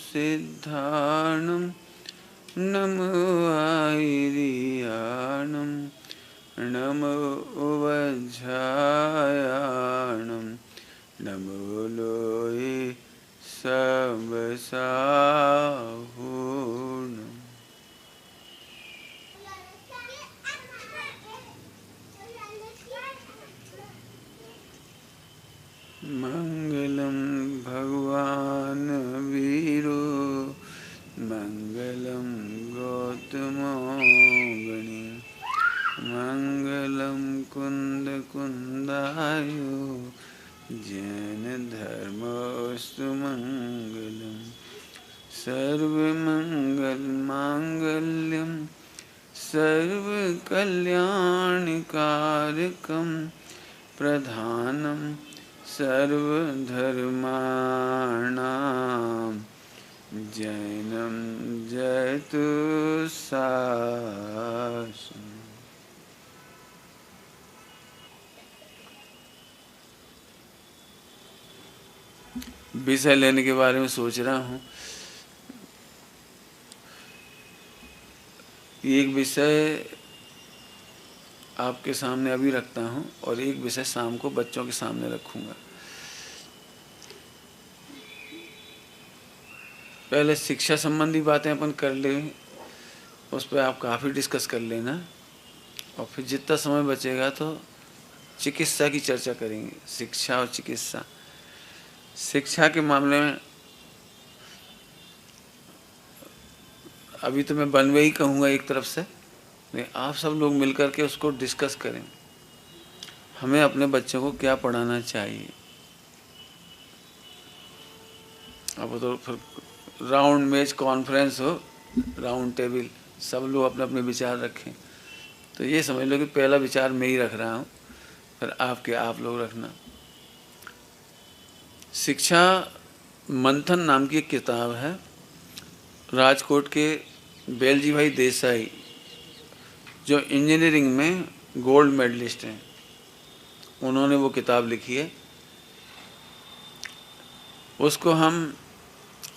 सिद्धाणं नमो आयर्याणं नमो वज्रायाणं नमो लोये सबसाहूर्णम्। मंगलम भगवान वीरो मंगलम गौतमो गणी मंगलम कुंद कुंदायो जैन धर्मोस्तु मंगलम सर्वमंगल मांगल्यम सर्वकल्याणकारकम प्रधानम सर्वधर्माणां जैनं जयतु शासनम्। विषय लेने के बारे में सोच रहा हूँ। एक विषय आपके सामने अभी रखता हूँ और एक विषय शाम को बच्चों के सामने रखूँगा। पहले शिक्षा संबंधी बातें अपन कर लें, उस पर आप काफ़ी डिस्कस कर लेना और फिर जितना समय बचेगा तो चिकित्सा की चर्चा करेंगे। शिक्षा और चिकित्सा। शिक्षा के मामले में अभी तो मैं वन वे ही कहूँगा एक तरफ से, नहीं आप सब लोग मिलकर के उसको डिस्कस करें। हमें अपने बच्चों को क्या पढ़ाना चाहिए। अब तो फिर राउंड मेज कॉन्फ्रेंस हो, राउंड टेबल, सब लोग अपने अपने विचार रखें। तो ये समझ लो कि पहला विचार मैं ही रख रहा हूँ, फिर आप लोग रखना। शिक्षा मंथन नाम की एक किताब है, राजकोट के बेलजी भाई देसाई जो इंजीनियरिंग में गोल्ड मेडलिस्ट हैं, उन्होंने वो किताब लिखी है। उसको हम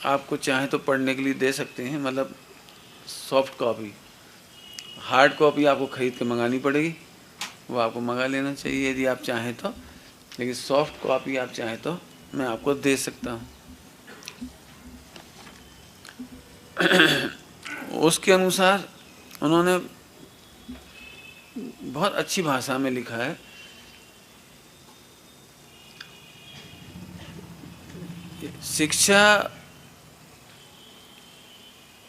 आपको चाहे तो पढ़ने के लिए दे सकते हैं, मतलब सॉफ्ट कॉपी। हार्ड कॉपी आपको ख़रीद के मंगानी पड़ेगी, वो आपको मंगा लेना चाहिए यदि आप चाहें तो, लेकिन सॉफ्ट कॉपी आप चाहें तो मैं आपको दे सकता हूँ। उसके अनुसार उन्होंने बहुत अच्छी भाषा में लिखा है। शिक्षा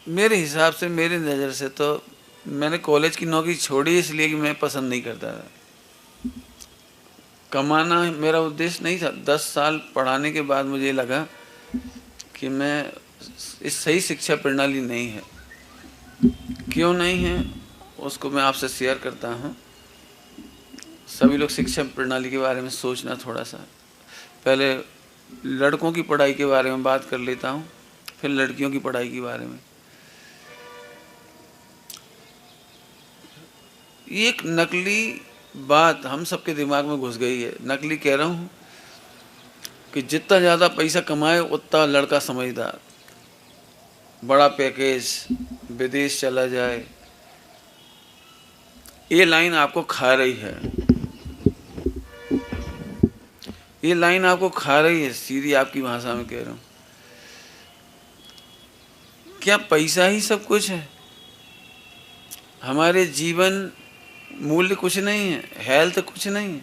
मेरे हिसाब से, मेरी नज़र से तो, मैंने कॉलेज की नौकरी छोड़ी इसलिए कि मैं पसंद नहीं करता था। कमाना मेरा उद्देश्य नहीं था। 10 साल पढ़ाने के बाद मुझे लगा कि मैं इस सही शिक्षा प्रणाली नहीं है। क्यों नहीं है उसको मैं आपसे शेयर करता हूँ। सभी लोग शिक्षा प्रणाली के बारे में सोचना थोड़ा सा। पहले लड़कों की पढ़ाई के बारे में बात कर लेता हूँ, फिर लड़कियों की पढ़ाई के बारे में। एक नकली बात हम सबके दिमाग में घुस गई है। नकली कह रहा हूँ कि जितना ज़्यादा पैसा कमाए उतना लड़का समझदार, बड़ा पैकेज, विदेश चला जाए। ये लाइन आपको खा रही है, ये लाइन आपको खा रही है, सीधी आपकी भाषा में कह रहा हूँ। क्या पैसा ही सब कुछ है? हमारे जीवन मूल्य कुछ नहीं है, हेल्थ कुछ नहीं है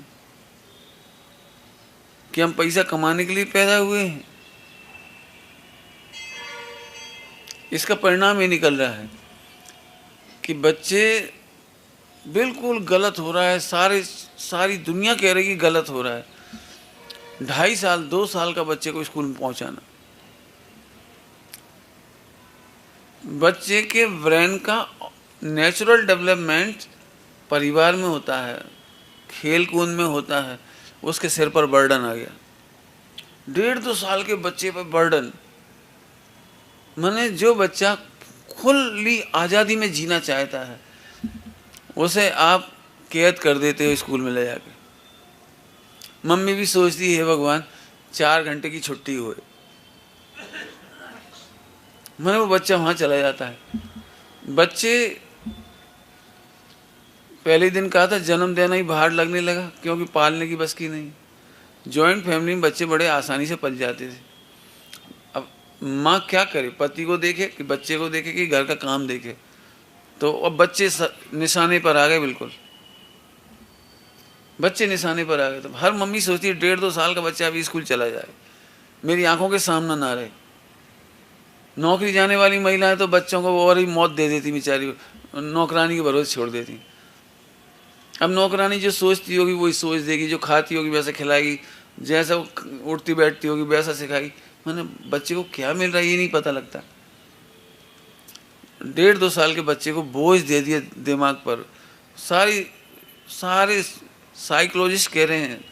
कि हम पैसा कमाने के लिए पैदा हुए हैं? इसका परिणाम ये निकल रहा है कि बच्चे बिल्कुल गलत हो रहा है। सारी दुनिया कह रही है कि गलत हो रहा है। 2.5 साल 2 साल का बच्चे को स्कूल में पहुंचाना, बच्चे के ब्रेन का नेचुरल डेवलपमेंट परिवार में होता है, खेल कूद में होता है। उसके सिर पर बर्डन आ गया। 1.5-2 साल के बच्चे पर बर्डन, माने जो बच्चा खुली आज़ादी में जीना चाहता है उसे आप कैद कर देते हो स्कूल में ले जाके। मम्मी भी सोचती है भगवान 4 घंटे की छुट्टी हुए, मैंने वो बच्चा वहाँ चला जाता है। बच्चे पहले दिन कहा था जन्म देना ही बाहर लगने लगा, क्योंकि पालने की बस की नहीं। जॉइंट फैमिली में बच्चे बड़े आसानी से पल जाते थे। अब माँ क्या करे, पति को देखे कि बच्चे को देखे कि घर का काम देखे। तो अब बच्चे निशाने पर आ गए, बिल्कुल बच्चे निशाने पर आ गए। तो हर मम्मी सोचती है 1.5-2 साल का बच्चा अभी स्कूल चला जाए, मेरी आंखों के सामने ना रहे। नौकरी जाने वाली महिलाएं तो बच्चों को और ही मौत दे देती बेचारी, नौकरानी के भरोसे छोड़ देती। अब नौकरानी जो सोचती होगी वही सोच देगी, जो खाती होगी वैसा खिलाएगी, जैसा उठती बैठती होगी वैसा सिखाएगी। मैंने बच्चे को क्या मिल रहा है ये नहीं पता लगता। 1.5-2 साल के बच्चे को बोझ दे दिया दिमाग पर। सारे साइकोलॉजिस्ट कह रहे हैं,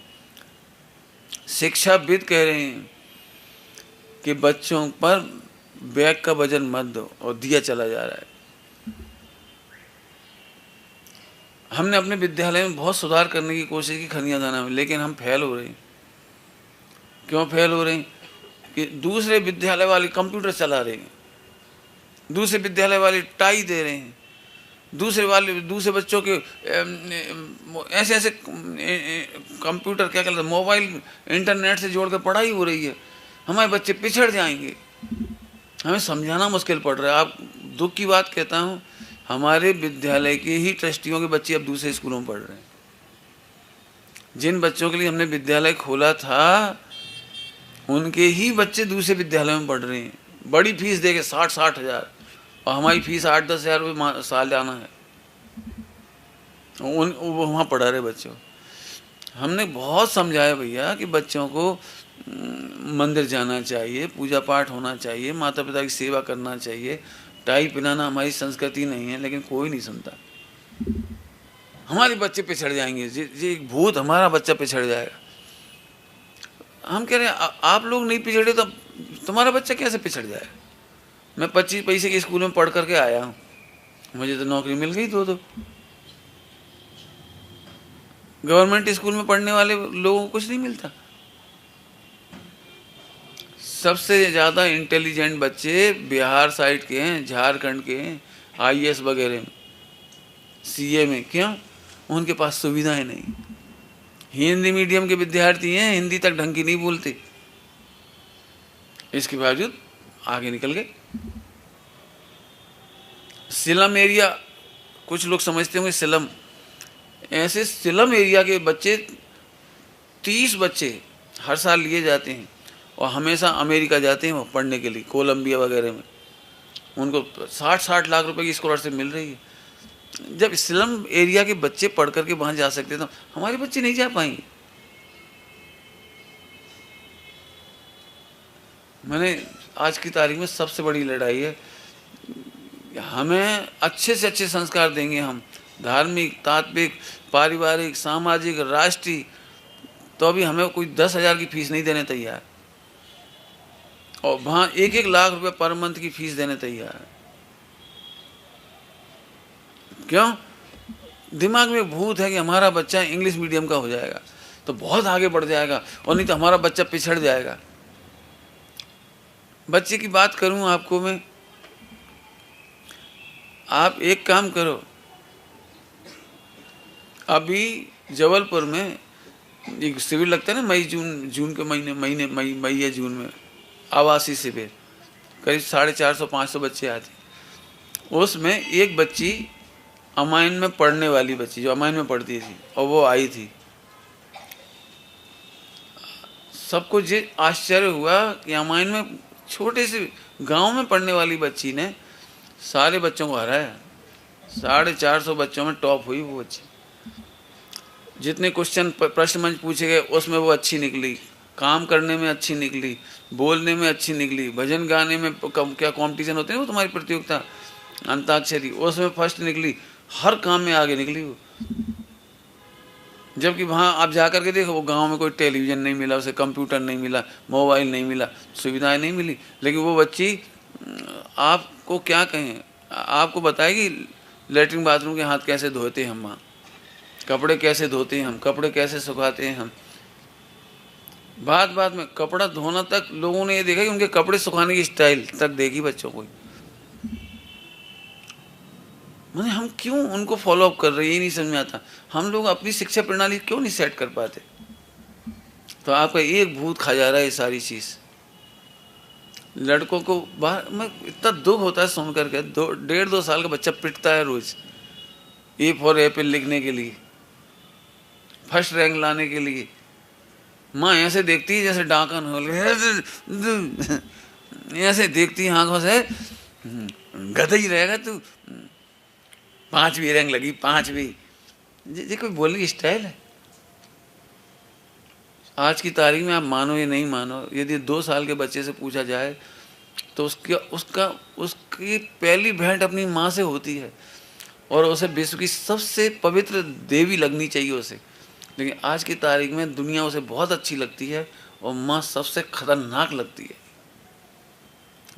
शिक्षाविद कह रहे हैं कि बच्चों पर बैग का वजन मत दो, और दिया चला जा रहा है। हमने अपने विद्यालय में बहुत सुधार करने की कोशिश की खनियादाना में, लेकिन हम फेल हो रहे हैं। क्यों फेल हो रहे हैं? कि दूसरे विद्यालय वाले कंप्यूटर चला रहे हैं, दूसरे विद्यालय वाले टाई दे रहे हैं, दूसरे बच्चों के ऐसे ऐसे कंप्यूटर क्या कहते हैं, मोबाइल इंटरनेट से जोड़कर पढ़ाई हो रही है। हमारे बच्चे पिछड़ जाएंगे, हमें समझाना मुश्किल पड़ रहा है। आप दुख की बात कहता हूँ, हमारे विद्यालय के ही ट्रस्टियों के बच्चे अब दूसरे स्कूलों में पढ़ रहे हैं। जिन बच्चों के लिए हमने विद्यालय खोला था उनके ही बच्चे दूसरे विद्यालय में पढ़ रहे हैं, बड़ी फीस देके 60-60 हज़ार, और हमारी फीस 8-10 हज़ार रुपये साल जाना है। वो वहाँ पढ़ा रहे बच्चों। हमने बहुत समझाया भैया कि बच्चों को मंदिर जाना चाहिए, पूजा पाठ होना चाहिए, माता पिता की सेवा करना चाहिए, टाई पिलाना हमारी संस्कृति नहीं है, लेकिन कोई नहीं सुनता। हमारे बच्चे पिछड़ जाएंगे, जी भूत हमारा बच्चा पिछड़ जाएगा। हम कह रहे हैं आप लोग नहीं पिछड़े तो तुम्हारा बच्चा कैसे पिछड़ जाए? मैं 25 पैसे के स्कूल में पढ़ करके आया हूँ, मुझे तो नौकरी मिल गई 2-2। गवर्नमेंट स्कूल में पढ़ने वाले लोगों को कुछ नहीं मिलता। सबसे ज़्यादा इंटेलिजेंट बच्चे बिहार साइड के हैं, झारखंड के हैं, IAS वगैरह में, CA में। क्यों? उनके पास सुविधाएं नहीं। हिंदी मीडियम के विद्यार्थी हैं, हिंदी तक ढंग की नहीं बोलते, इसके बावजूद आगे निकल गए। स्लम एरिया, कुछ लोग समझते होंगे स्लम, ऐसे स्लम एरिया के बच्चे 30 बच्चे हर साल लिए जाते हैं और हमेशा अमेरिका जाते हैं वो पढ़ने के लिए, कोलंबिया वगैरह में। उनको 60-60 लाख रुपए की स्कॉलरशिप मिल रही है। जब स्लम एरिया के बच्चे पढ़ करके वहाँ जा सकते तो हमारे बच्चे नहीं जा पाएंगे। मैंने आज की तारीख में सबसे बड़ी लड़ाई है, हमें अच्छे से अच्छे संस्कार देंगे हम, धार्मिक, तात्विक, पारिवारिक, सामाजिक, राष्ट्रीय, तो अभी हमें कोई 10,000 की फीस नहीं देने तैयार, और वहाँ 1-1 लाख रुपए पर मंथ की फीस देने तैयार है। क्यों? दिमाग में भूत है कि हमारा बच्चा इंग्लिश मीडियम का हो जाएगा तो बहुत आगे बढ़ जाएगा, और नहीं तो हमारा बच्चा पिछड़ जाएगा। बच्चे की बात करूं आपको मैं, आप एक काम करो, अभी जबलपुर में एक शिविर लगता है ना, जून के मई या जून में, आवासीय शिविर, करीब 450-500 बच्चे आते। उसमें एक बच्ची अमाइन में पढ़ने वाली बच्ची, जो अमाइन में पढ़ती थी, और वो आई थी। सबको ये आश्चर्य हुआ कि अमाइन में छोटे से गांव में पढ़ने वाली बच्ची ने सारे बच्चों को हराया। 450 बच्चों में टॉप हुई वो बच्ची। जितने क्वेश्चन प्रश्न मंच पूछे गए उसमें वो अच्छी निकली, काम करने में अच्छी निकली, बोलने में अच्छी निकली, भजन गाने में क्या कंपटीशन होते हैं वो तुम्हारी प्रतियोगिता, अंताक्षरी, उसमें फर्स्ट निकली, हर काम में आगे निकली वो। जबकि वहाँ आप जा कर के देखो, वो गांव में कोई टेलीविज़न नहीं मिला उसे, कंप्यूटर नहीं मिला, मोबाइल नहीं मिला, सुविधाएं नहीं मिली, लेकिन वो बच्ची आपको क्या कहें, आपको बताएगी लेटरिन बाथरूम के हाथ कैसे धोते हैं हम, वहाँ कपड़े कैसे धोते हैं हम, कपड़े कैसे सुखाते हैं हम। बात बात में कपड़ा धोना तक लोगों ने ये देखा कि उनके कपड़े सुखाने की स्टाइल तक देखी बच्चों को। मैंने हम क्यों उनको फॉलो अप कर रहे हैं, ये नहीं समझ में आता। हम लोग अपनी शिक्षा प्रणाली क्यों नहीं सेट कर पाते। तो आपका एक भूत खा जा रहा है ये सारी चीज़। लड़कों को बाहर में इतना दुख होता है सुन करके, 1.5-2 साल का बच्चा पिटता है रोज ए फॉर एप्पल लिखने के लिए, फर्स्ट रैंक लाने के लिए। माँ ऐसे देखती है जैसे डाकन हो, ऐसे देखती है आंखों से, गधा ही रहेगा तू, 5वीं रैंक लगी 5वीं। ये कोई बोलने की स्टाइल है। आज की तारीख में आप मानो या नहीं मानो, यदि 2 साल के बच्चे से पूछा जाए तो उसकी पहली भेंट अपनी माँ से होती है और उसे विश्व की सबसे पवित्र देवी लगनी चाहिए उसे। लेकिन आज की तारीख में दुनिया उसे बहुत अच्छी लगती है और माँ सबसे खतरनाक लगती है।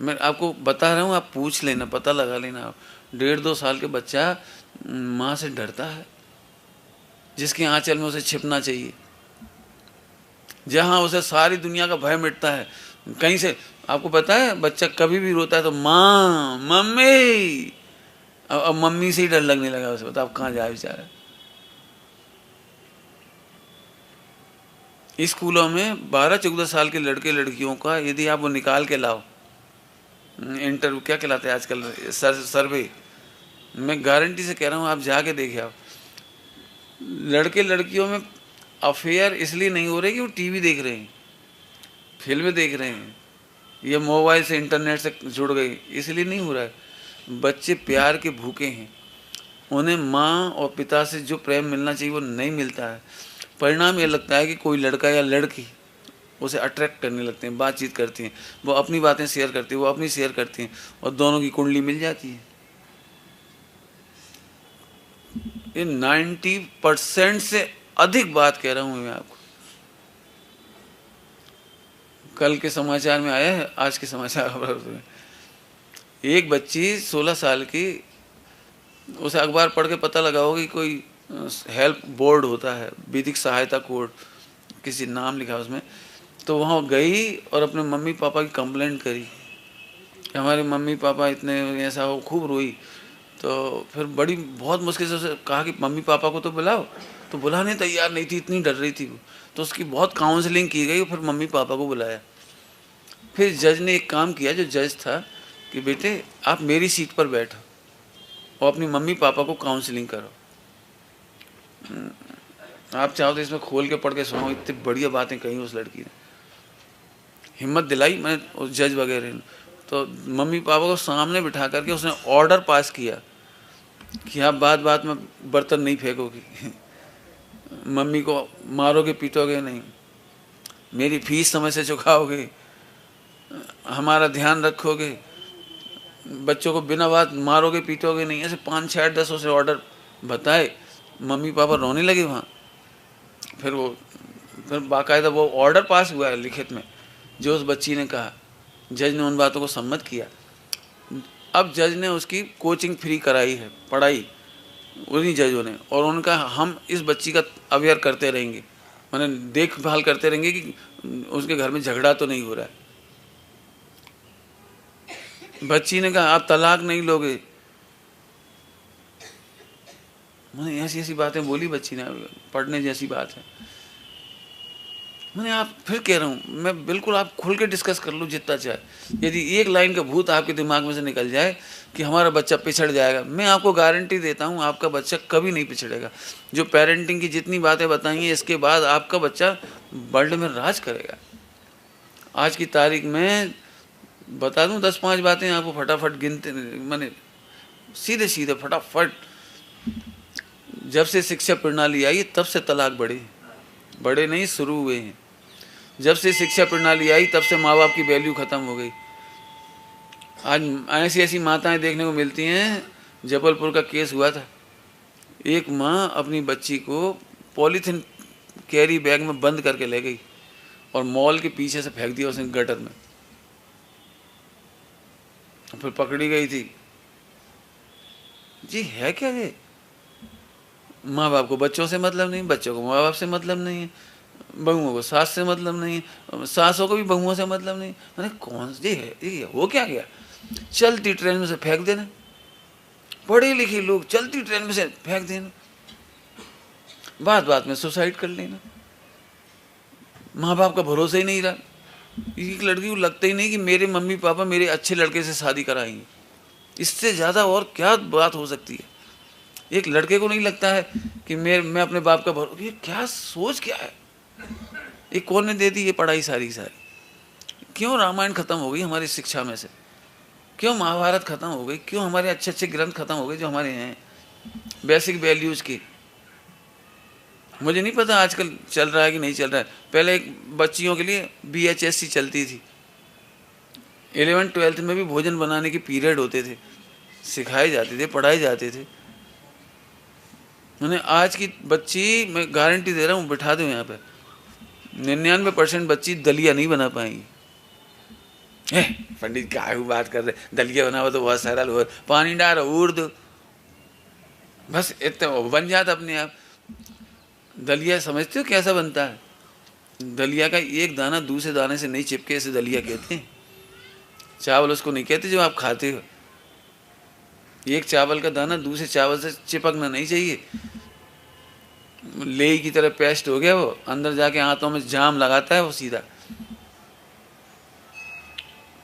मैं आपको बता रहा हूँ, आप पूछ लेना, पता लगा लेना। आप 1.5-2 साल के बच्चा माँ से डरता है, जिसके आंचल में उसे छिपना चाहिए, जहाँ उसे सारी दुनिया का भय मिटता है। कहीं से आपको पता है बच्चा कभी भी रोता है तो माँ मम्मी, अब मम्मी से ही डर लगने लगा उसे। बताओ कहाँ जाए बेचारा। स्कूलों में 12-14 साल के लड़के लड़कियों का यदि आप वो निकाल के लाओ, इंटरव्यू क्या कहलाते हैं आजकल, सर्वे, मैं गारंटी से कह रहा हूँ आप जाके देखिए। आप लड़के लड़कियों में अफेयर इसलिए नहीं हो रहे कि वो टीवी देख रहे हैं, फिल्में देख रहे हैं, ये मोबाइल से इंटरनेट से जुड़ गए, इसलिए नहीं हो रहा है। बच्चे प्यार के भूखे हैं, उन्हें माँ और पिता से जो प्रेम मिलना चाहिए वो नहीं मिलता है। परिणाम ये लगता है कि कोई लड़का या लड़की उसे अट्रैक्ट करने लगते हैं, बातचीत करती हैं, वो अपनी बातें शेयर करती है, वो अपनी शेयर करती हैं और दोनों की कुंडली मिल जाती है। ये 90% से अधिक बात कह रहा हूँ मैं आपको। कल के समाचार में आया है, आज के समाचार में एक बच्ची 16 साल की, उसे अखबार पढ़ के पता लगा होगा कि कोई हेल्प बोर्ड होता है, विधिक सहायता कोड, किसी नाम लिखा उसमें। तो वहाँ गई और अपने मम्मी पापा की कंप्लेंट करी कि हमारे मम्मी पापा इतने ऐसा हो, खूब रोई। तो फिर बड़ी बहुत मुश्किल से उसे कहा कि मम्मी पापा को तो बुलाओ, तो बुलाने तैयार नहीं थी, इतनी डर रही थी वो। तो उसकी बहुत काउंसलिंग की गई, फिर मम्मी पापा को बुलाया। फिर जज ने एक काम किया, जो जज था, कि बेटे आप मेरी सीट पर बैठो और अपनी मम्मी पापा को काउंसलिंग करो। आप चाहो तो इसमें खोल के पढ़ के सुनाओ, इतनी बढ़िया बातें कही उस लड़की ने, हिम्मत दिलाई मैंने उस जज वगैरह ने। तो मम्मी पापा को सामने बिठा करके उसने ऑर्डर पास किया कि आप बात बात में बर्तन नहीं फेंकोगी, मम्मी को मारोगे पीटोगे नहीं, मेरी फीस समय से चुकाओगे, हमारा ध्यान रखोगे, बच्चों को बिना बात मारोगे पीटोगे नहीं। ऐसे 5-6-10 उसे ऑर्डर बताए। मम्मी पापा रोने लगे वहाँ। फिर बाकायदा वो ऑर्डर पास हुआ है लिखित में, जो उस बच्ची ने कहा। जज ने उन बातों को सम्मत किया। अब जज ने उसकी कोचिंग फ्री कराई है, पढ़ाई उन्हीं जजों ने, और उनका हम इस बच्ची का अवेयर करते रहेंगे, माने देखभाल करते रहेंगे कि उसके घर में झगड़ा तो नहीं हो रहा है। बच्ची ने कहा आप तलाक नहीं लोगे। मैंने ऐसी ऐसी बातें बोली बच्ची ने, पढ़ने जैसी बात है। मैंने आप फिर कह रहा हूँ, मैं बिल्कुल आप खुल के डिस्कस कर लो जितना चाहे। यदि एक लाइन का भूत आपके दिमाग में से निकल जाए कि हमारा बच्चा पिछड़ जाएगा, मैं आपको गारंटी देता हूँ आपका बच्चा कभी नहीं पिछड़ेगा। जो पेरेंटिंग की जितनी बातें बताई हैं, इसके बाद आपका बच्चा वर्ल्ड में राज करेगा। आज की तारीख में बता दूँ 10-5 बातें आपको, फटाफट गिनते, मैंने सीधे सीधे फटाफट। जब से शिक्षा प्रणाली आई तब से तलाक बड़े नहीं शुरू हुए हैं। जब से शिक्षा प्रणाली आई तब से माँ बाप की वैल्यू ख़त्म हो गई। आज ऐसी ऐसी माताएं देखने को मिलती हैं। जबलपुर का केस हुआ था, एक माँ अपनी बच्ची को पॉलीथीन कैरी बैग में बंद करके ले गई और मॉल के पीछे से फेंक दिया उसने गटर में, फिर पकड़ी गई थी। जी है क्या ये? माँ बाप को बच्चों से मतलब नहीं, बच्चों को माँ बाप से मतलब नहीं है, बहुओं को सास से मतलब नहीं है, सासों को भी बहुओं से मतलब नहीं। मैंने कौन सी है ये, हो क्या गया? चलती ट्रेन में से फेंक देना, पढ़े लिखे लोग चलती ट्रेन में से फेंक देना, बात बात में सुसाइड कर लेना, माँ बाप का भरोसा ही नहीं रहा। एक लड़की को लगता ही नहीं कि मेरे मम्मी पापा मेरे अच्छे लड़के से शादी कराएंगे, इससे ज़्यादा और क्या बात हो सकती है। एक लड़के को नहीं लगता है कि मैं अपने बाप का भरोसा, ये क्या सोच क्या है, ये कौन ने दे दी ये पढ़ाई सारी सारी। क्यों रामायण खत्म हो गई हमारी शिक्षा में से, क्यों महाभारत खत्म हो गई, क्यों हमारे अच्छे अच्छे ग्रंथ खत्म हो गए जो हमारे हैं बेसिक वैल्यूज़ की। मुझे नहीं पता आजकल चल रहा है कि नहीं चल रहा है। पहले एक बच्चियों के लिए BHSC चलती थी, 11th 12th में भी भोजन बनाने के पीरियड होते थे, सिखाए जाते थे, पढ़ाए जाते थे। मैंने आज की बच्ची, मैं गारंटी दे रहा हूँ, बिठा दूँ यहाँ पे, 99% बच्ची दलिया नहीं बना पाएंगी। पंडित क्या बात कर रहे, दलिया बना हुआ तो बहुत सरल हो, पानी डालो उड़ दो, बस इतना बन जाता अपने आप। दलिया समझते हो कैसा बनता है? दलिया का एक दाना दूसरे दाने से नहीं चिपके, इसे दलिया कहते हैं। चावल उसको नहीं कहते जो आप खाते हो। एक चावल का दाना दूसरे चावल से चिपकना नहीं चाहिए, लेई की तरह पेस्ट हो गया वो, अंदर जाके हाथों में जाम लगाता है वो सीधा।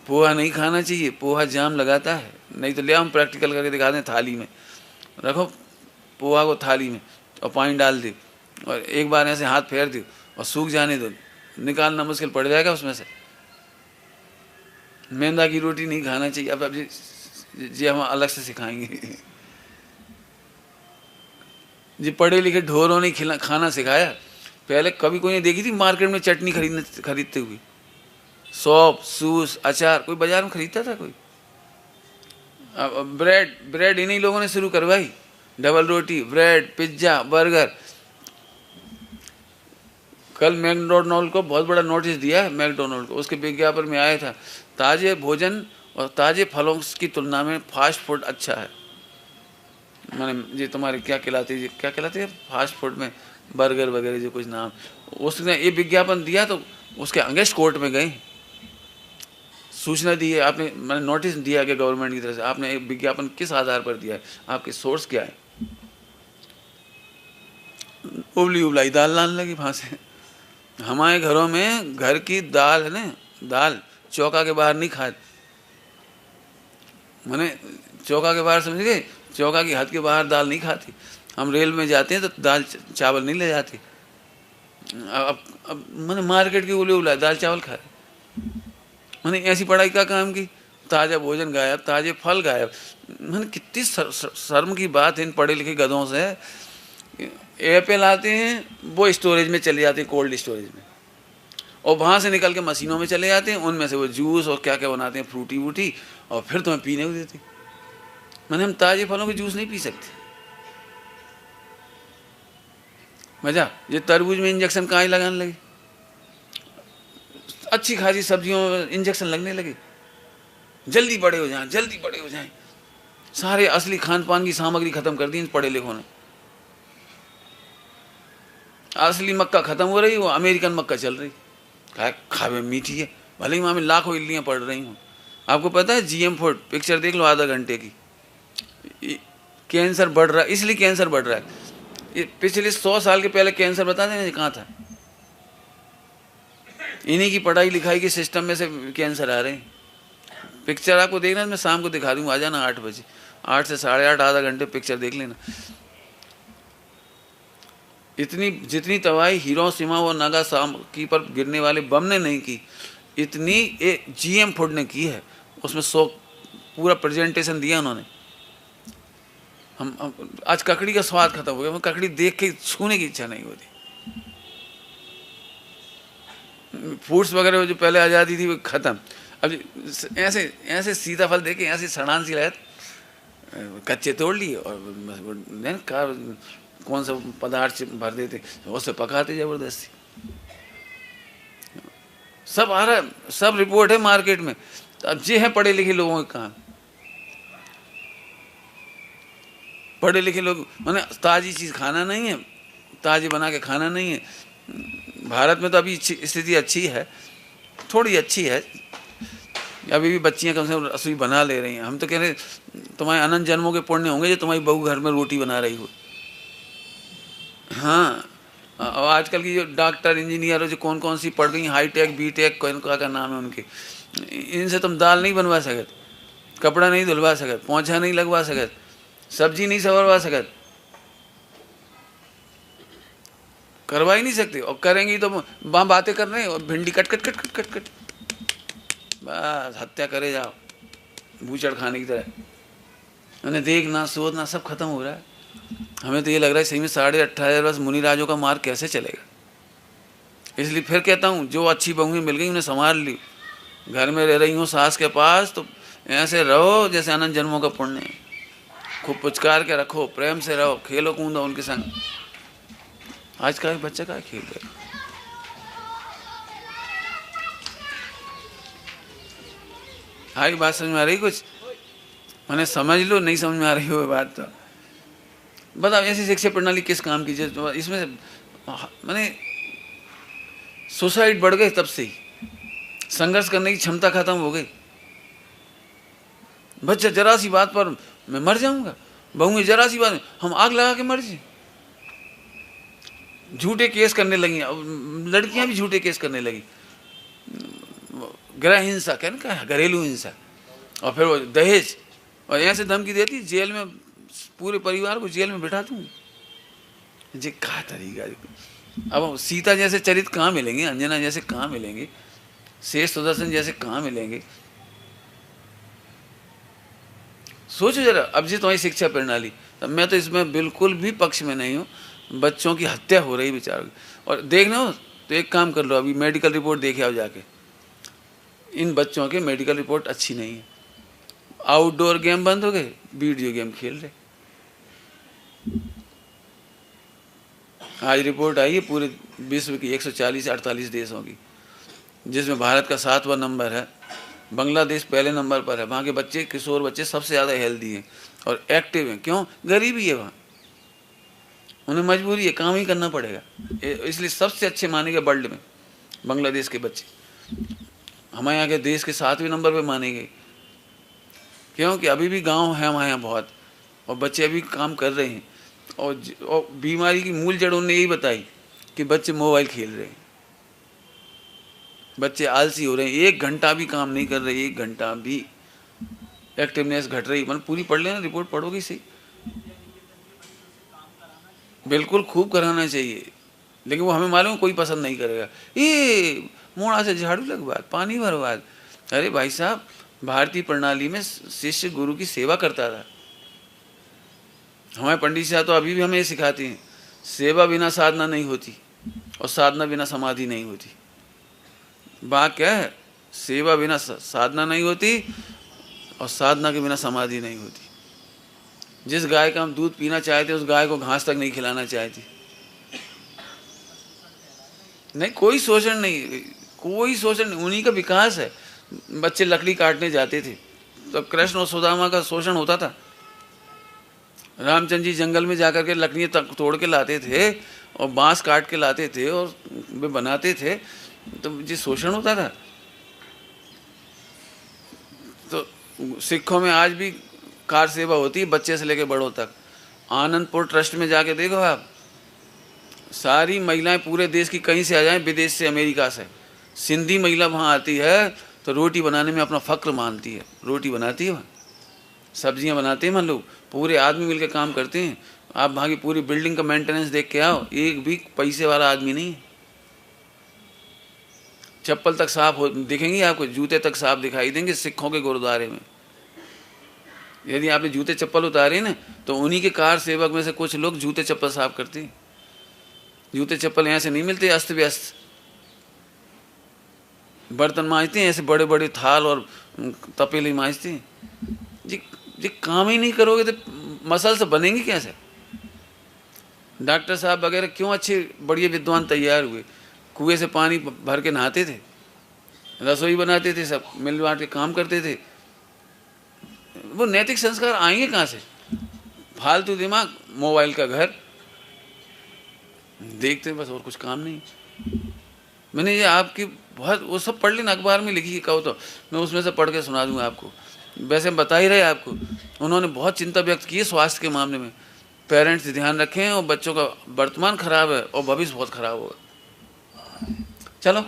पोहा नहीं खाना चाहिए, पोहा जाम लगाता है। नहीं तो ले हम प्रैक्टिकल करके दिखा दें। थाली में रखो पोहा को, थाली में, और पानी डाल दे, और एक बार ऐसे हाथ फेर दो और सूख जाने दो, निकालना मुश्किल पड़ जाएगा उसमें से। मैदा की रोटी नहीं खाना चाहिए। अब जी हम अलग से सिखाएंगे। जी पढ़े लिखे ढोरों ने खाना सिखाया। पहले कभी कोई नहीं देखी थी मार्केट में चटनी खरीदते हुए, सौंफ, सूस, अचार कोई बाजार में खरीदता था कोई? ब्रेड इन्हीं लोगों ने शुरू करवाई, डबल रोटी, ब्रेड, पिज्जा, बर्गर। कल मैकडोनाल्ड को बहुत बड़ा नोटिस दिया है, मैकडोनाल्ड को, उसके विज्ञापन में आया था ताजे भोजन और ताजे फलों की तुलना में फास्ट फूड अच्छा है। मैंने ये तुम्हारे क्या कहलाते हैं फास्ट फूड में, बर्गर वगैरह जो कुछ नाम, उसने ये विज्ञापन दिया तो उसके अगेंस्ट कोर्ट में गए, सूचना दी है आपने, मैंने नोटिस दिया कि गवर्नमेंट की तरफ से आपने एक विज्ञापन किस आधार पर दिया है, आपके सोर्स क्या है? उबली उबलाई दाल लाने लगी वहाँ से। हमारे घरों में घर की दाल है ना, दाल चौका के बाहर नहीं खाते। मैंने चौका के बाहर समझ गए, चौका की हद के बाहर दाल नहीं खाती। हम रेल में जाते हैं तो दाल चावल नहीं ले जाते। अब मैंने मार्केट की उबली उबलाई दाल चावल खाए। मैंने ऐसी पढ़ाई का काम की, ताज़ा भोजन गायब, ताजे फल गायब। मैंने कितनी शर्म की बात है इन पढ़े लिखे गधों से। एप्पल आते हैं वो स्टोरेज में चले जाते हैं, कोल्ड स्टोरेज में, और वहाँ से निकल के मशीनों में चले जाते हैं, उनमें से वो जूस और क्या क्या बनाते हैं, फ्रूटी वूटी, और फिर तुम्हें पीने को देते। मैंने हम ताजे फलों के जूस नहीं पी सकते। मजा, ये तरबूज में इंजेक्शन कहाँ ही लगाने लगे, अच्छी खासी सब्जियों में इंजेक्शन लगने लगे, जल्दी बड़े हो जाएं, जल्दी बड़े हो जाएं। सारे असली खान पान की सामग्री खत्म कर दी इन पढ़े लिखों ने। असली मक्का खत्म हो रही, वो अमेरिकन मक्का चल रही। खावे मीठी है, भले ही वहाँ में लाखों इल्लियाँ पड़ रही हूँ। आपको पता है GM फूड, पिक्चर देख लो आधा घंटे की, कैंसर बढ़ रहा है, इसलिए कैंसर बढ़ रहा है। ये पिछले 100 साल के पहले कैंसर बता दें कहाँ था? इन्हीं की पढ़ाई लिखाई के सिस्टम में से कैंसर आ रहे हैं। पिक्चर आपको देखना, मैं शाम को दिखा दूँगा, आ जाना 8 बजे, 8 से 8:30, आधा घंटे पिक्चर देख लेना। इतनी जितनी तबाही हिरोशिमा और नागासाकी पर गिरने वाले बम ने नहीं की, इतनी GM फूड ने की है। उसमें पूरा प्रेजेंटेशन दिया उन्होंने। हम आज ककड़ी का स्वाद खत्म हो गया, ककड़ी देख के छूने की इच्छा नहीं होती। फ्रूट्स वगैरह जो पहले आज़ादी थी वो खत्म। अब ऐसे ऐसे सीताफल देखे, ऐसे सड़ान सी रहत, कच्चे तोड़ लिए और कौन सा पदार्थ भर देते, उससे पकाते जबरदस्ती। सब आ रहा है, सब रिपोर्ट है मार्केट में। तो अब ये है पढ़े लिखे लोगों का काम। पढ़े लिखे लोग माने ताज़ी चीज़ खाना नहीं है, ताज़ी बना के खाना नहीं है। भारत में तो अभी स्थिति अच्छी है, थोड़ी अच्छी है, अभी भी बच्चियां कम से कम रसोई बना ले रही हैं। हम तो कह रहे तुम्हारे अनंत जन्मों के पुण्य होंगे जो तुम्हारी बहू घर में रोटी बना रही हो। हाँ, और आजकल की जो डॉक्टर इंजीनियर जो कौन कौन सी पढ़ गई, हाईटेक बीटेक कौन का नाम है उनके, इनसे तुम दाल नहीं बनवा सकत, कपड़ा नहीं धुलवा सकत, पोंछा नहीं लगवा सकत, सब्जी नहीं संवरवा सकत, करवा ही नहीं सकते। और करेंगी तो वहाँ बातें कर रहे हैं और भिंडी cut cut cut cut cut cut, बस हत्या करे जाओ बूचड़ खाने की तरह। उन्हें देखना सोचना सब खत्म हो रहा है। हमें तो ये लग रहा है सही में 18,500 वर्ष मुनि राजों का मार्ग कैसे चलेगा। इसलिए फिर कहता हूँ जो अच्छी बहुएं मिल गई उन्हें संभाल ली, घर में रह रही हूँ सास के पास तो ऐसे रहो जैसे अनंत जन्मों का पुण्य है। खूब पुचकार के रखो, प्रेम से रहो, खेलो कूदो उनके संग। आज का बच्चा का खेल रहे। हाँ, बात समझ में आ रही कुछ? मैंने समझ लो, नहीं समझ में आ रही हो बात तो बताओ। ऐसी शिक्षा प्रणाली किस काम की? इसमें मैंने सुसाइड बढ़ गए, तब से ही संघर्ष करने की क्षमता खत्म हो गई। बच्चा जरा सी बात पर मैं मर जाऊंगा, बहू में जरा सी बात में हम आग लगा के मर जाए। झूठे केस करने लगी, अब लड़कियां भी झूठे केस करने लगी। गृह हिंसा कहने का, घरेलू हिंसा, और फिर वो दहेज, और ऐसे धमकी देती जेल में, पूरे परिवार को जेल में बिठा दूंगी। जी क्या तरीका। अब सीता जैसे चरित्र कहाँ मिलेंगे, अंजना जैसे कहाँ मिलेंगे, शेष सुदर्शन जैसे कहाँ मिलेंगे? सोचो जरा। अब जी तुम्हारी शिक्षा प्रणाली, तब मैं तो इसमें बिल्कुल भी पक्ष में नहीं हूँ। बच्चों की हत्या हो रही बेचारों की। और देखना हो तो एक काम कर लो, अभी मेडिकल रिपोर्ट देखे आओ जाके। इन बच्चों के मेडिकल रिपोर्ट अच्छी नहीं है। आउटडोर गेम बंद हो गए, वीडियो गेम खेल रहे। आज रिपोर्ट आई है पूरे विश्व की 140 से 48 देशों की, जिसमें भारत का 7वां नंबर है। बांग्लादेश पहले नंबर पर है। वहाँ के बच्चे, किशोर बच्चे सबसे ज़्यादा हेल्दी हैं और एक्टिव हैं। क्यों? गरीबी है वहाँ, उन्हें मजबूरी है, काम ही करना पड़ेगा, इसलिए सबसे अच्छे माने गए वर्ल्ड में बांग्लादेश के बच्चे। हमारे यहाँ के देश के 7वें नंबर पे माने गए। क्योंकि अभी भी गांव है हमारे यहाँ बहुत, और बच्चे अभी काम कर रहे हैं। और बीमारी की मूल जड़ उन्होंने यही बताई कि बच्चे मोबाइल खेल रहे हैं, बच्चे आलसी हो रहे हैं, 1 घंटा भी काम नहीं कर रहे, 1 घंटा भी एक्टिवनेस घट रही। मतलब पूरी पढ़ लेना, रिपोर्ट पढ़ोगी सही। बिल्कुल खूब कराना चाहिए, लेकिन वो हमें मालूम कोई पसंद नहीं करेगा। ये मोड़ा से झाड़ू लगवा, पानी भरवा। अरे भाई साहब, भारतीय प्रणाली में शिष्य गुरु की सेवा करता था। हमारे पंडित साहब तो अभी भी हमें ये सिखाते हैं, सेवा बिना साधना नहीं होती और साधना बिना समाधि नहीं होती। बात क्या है? सेवा बिना साधना नहीं होती और साधना के बिना समाधि नहीं होती। जिस गाय का हम दूध पीना चाहते उस गाय को घास तक नहीं खिलाना चाहती। नहीं, कोई शोषण नहीं, कोई शोषण नहीं, उन्हीं का विकास है। बच्चे लकड़ी काटने जाते थे तो कृष्ण और सुदामा का शोषण होता था। रामचंद्र जी जंगल में जाकर के लकड़ियाँ तोड़ के लाते थे और बांस काट के लाते थे और वे बनाते थे, तो जी शोषण होता था। तो सिखों में आज भी कार सेवा होती है, बच्चे से लेकर बड़ों तक। आनंदपुर ट्रस्ट में जाके देखो आप, सारी महिलाएं पूरे देश की कहीं से आ जाएं, विदेश से, अमेरिका से, सिंधी महिला वहाँ आती है तो रोटी बनाने में अपना फ़क्र मानती है। रोटी बनाती है वहाँ, सब्जियाँ बनाते हैं वहाँ लोग, पूरे आदमी मिलकर काम करते हैं। आप वहाँ की पूरी बिल्डिंग का मेंटेनेंस देख के आओ, एक भी पैसे वाला आदमी नहीं है। चप्पल तक साफ हो दिखेंगी आपको, जूते तक साफ दिखाई देंगे सिखों के गुरुद्वारे में। यदि आपने जूते चप्पल उतारे ना तो उन्हीं के कार सेवक में से कुछ लोग जूते चप्पल साफ करते हैं। जूते चप्पल यहाँ से नहीं मिलते अस्त व्यस्त। बर्तन मांजते हैं, ऐसे बड़े बड़े थाल और तपेले मांजते हैं। जी काम ही नहीं करोगे तो मसल से बनेंगे कैसे? डॉक्टर साहब वगैरह क्यों अच्छे बढ़िया विद्वान तैयार हुए? कुएं से पानी भर के नहाते थे, रसोई बनाते थे, सब मिल बांट के काम करते थे। वो नैतिक संस्कार आएंगे कहाँ से? फालतू दिमाग, मोबाइल का घर देखते हैं बस, और कुछ काम नहीं। मैंने ये आपकी बहुत वो सब पढ़ लेना, अखबार में लिखी कहो तो मैं उसमें से पढ़ के सुना दूंगा आपको। वैसे हम बता ही रहे आपको, उन्होंने बहुत चिंता व्यक्त की है स्वास्थ्य के मामले में। पेरेंट्स ध्यान रखें, और बच्चों का वर्तमान खराब है और भविष्य बहुत खराब होगा। चलो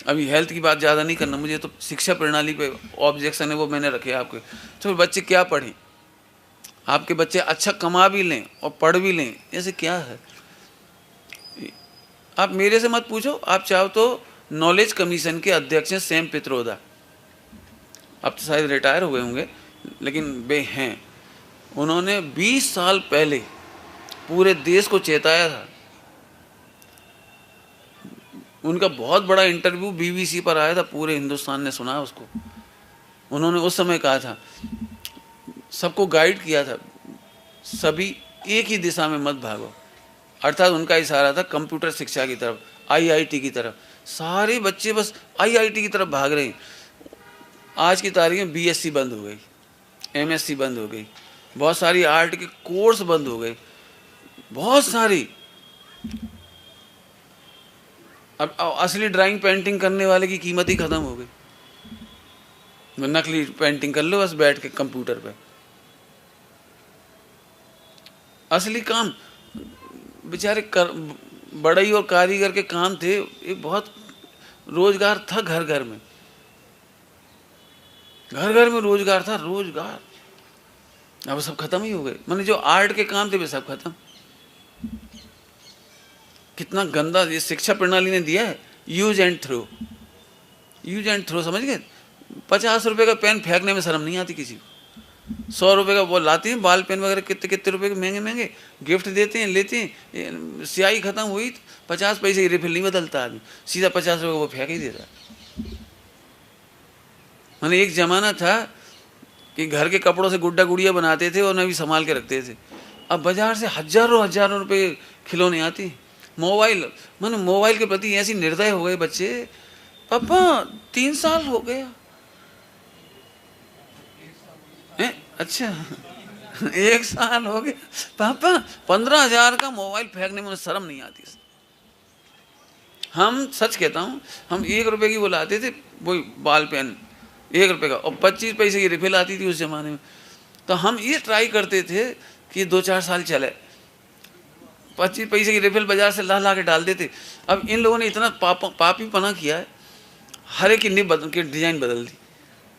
अभी हेल्थ की बात ज़्यादा नहीं करना मुझे, तो शिक्षा प्रणाली पे ऑब्जेक्शन है वो मैंने रखे आपके। तो बच्चे क्या पढ़ें? आपके बच्चे अच्छा कमा भी लें और पढ़ भी लें, ऐसे क्या है? आप मेरे से मत पूछो, आप चाहो तो नॉलेज कमीशन के अध्यक्ष हैं सैम पित्रोदा, अब तो शायद रिटायर हो गए होंगे, लेकिन वे हैं। उन्होंने 20 साल पहले पूरे देश को चेताया था। उनका बहुत बड़ा इंटरव्यू बीबीसी पर आया था, पूरे हिंदुस्तान ने सुना उसको। उन्होंने उस समय कहा था, सबको गाइड किया था, सभी एक ही दिशा में मत भागो। अर्थात उनका इशारा था कंप्यूटर शिक्षा की तरफ, आईआईटी की तरफ। सारे बच्चे बस आईआईटी की तरफ भाग रहे हैं। आज की तारीख में बीएससी बंद हो गई, एमएससी बंद हो गई, बहुत सारी आर्ट के कोर्स बंद हो गए, बहुत सारी। अब असली ड्राइंग पेंटिंग करने वाले की कीमत ही खत्म हो गई। नकली पेंटिंग कर लो बस बैठ के कंप्यूटर पे। असली काम बेचारे बढ़ई और कारीगर के काम थे, एक बहुत रोजगार था घर घर में, घर घर में रोजगार था, रोजगार। अब सब खत्म ही हो गए। मैंने जो आर्ट के काम थे वे सब खत्म। कितना गंदा ये शिक्षा प्रणाली ने दिया है, use and throw. Use and throw, समझ गए? 50 रुपए का पेन फेंकने में शर्म नहीं आती किसी को। 100 रुपए का वो लाते हैं बाल पेन वगैरह, कितने कितने रुपए के महंगे महंगे गिफ्ट देते हैं, लेते हैं। स्याही खत्म हुई 50 पैसे की रिफिल नहीं बदलता आदमी, सीधा 50 रुपए का वो फेंक ही देता। मैंने एक जमाना था कि घर के कपड़ों से गुड्डा गुड़िया बनाते थे और उन्हें भी संभाल के रखते थे। अब बाजार से हजारों हजारों रुपए खिलौने आती। मोबाइल, मैंने मोबाइल के प्रति ऐसी निर्दय हो गए बच्चे। पापा 3 साल हो गया। अच्छा 1 साल हो गया पापा, 15,000 का मोबाइल फेंकने में शर्म नहीं आती। हम सच कहता हूँ, हम 1 रुपए की वो लाते थे, वही बाल पेन 1 रुपए का, और 25 पैसे की रिफिल आती थी उस जमाने में। तो हम ये ट्राई करते थे कि 2-4 साल चले। 25 पैसे की रिफिल बाजार से ला के डाल देते। अब इन लोगों ने इतना पापी पना किया है, हर एक की निब बदल के डिजाइन बदल दी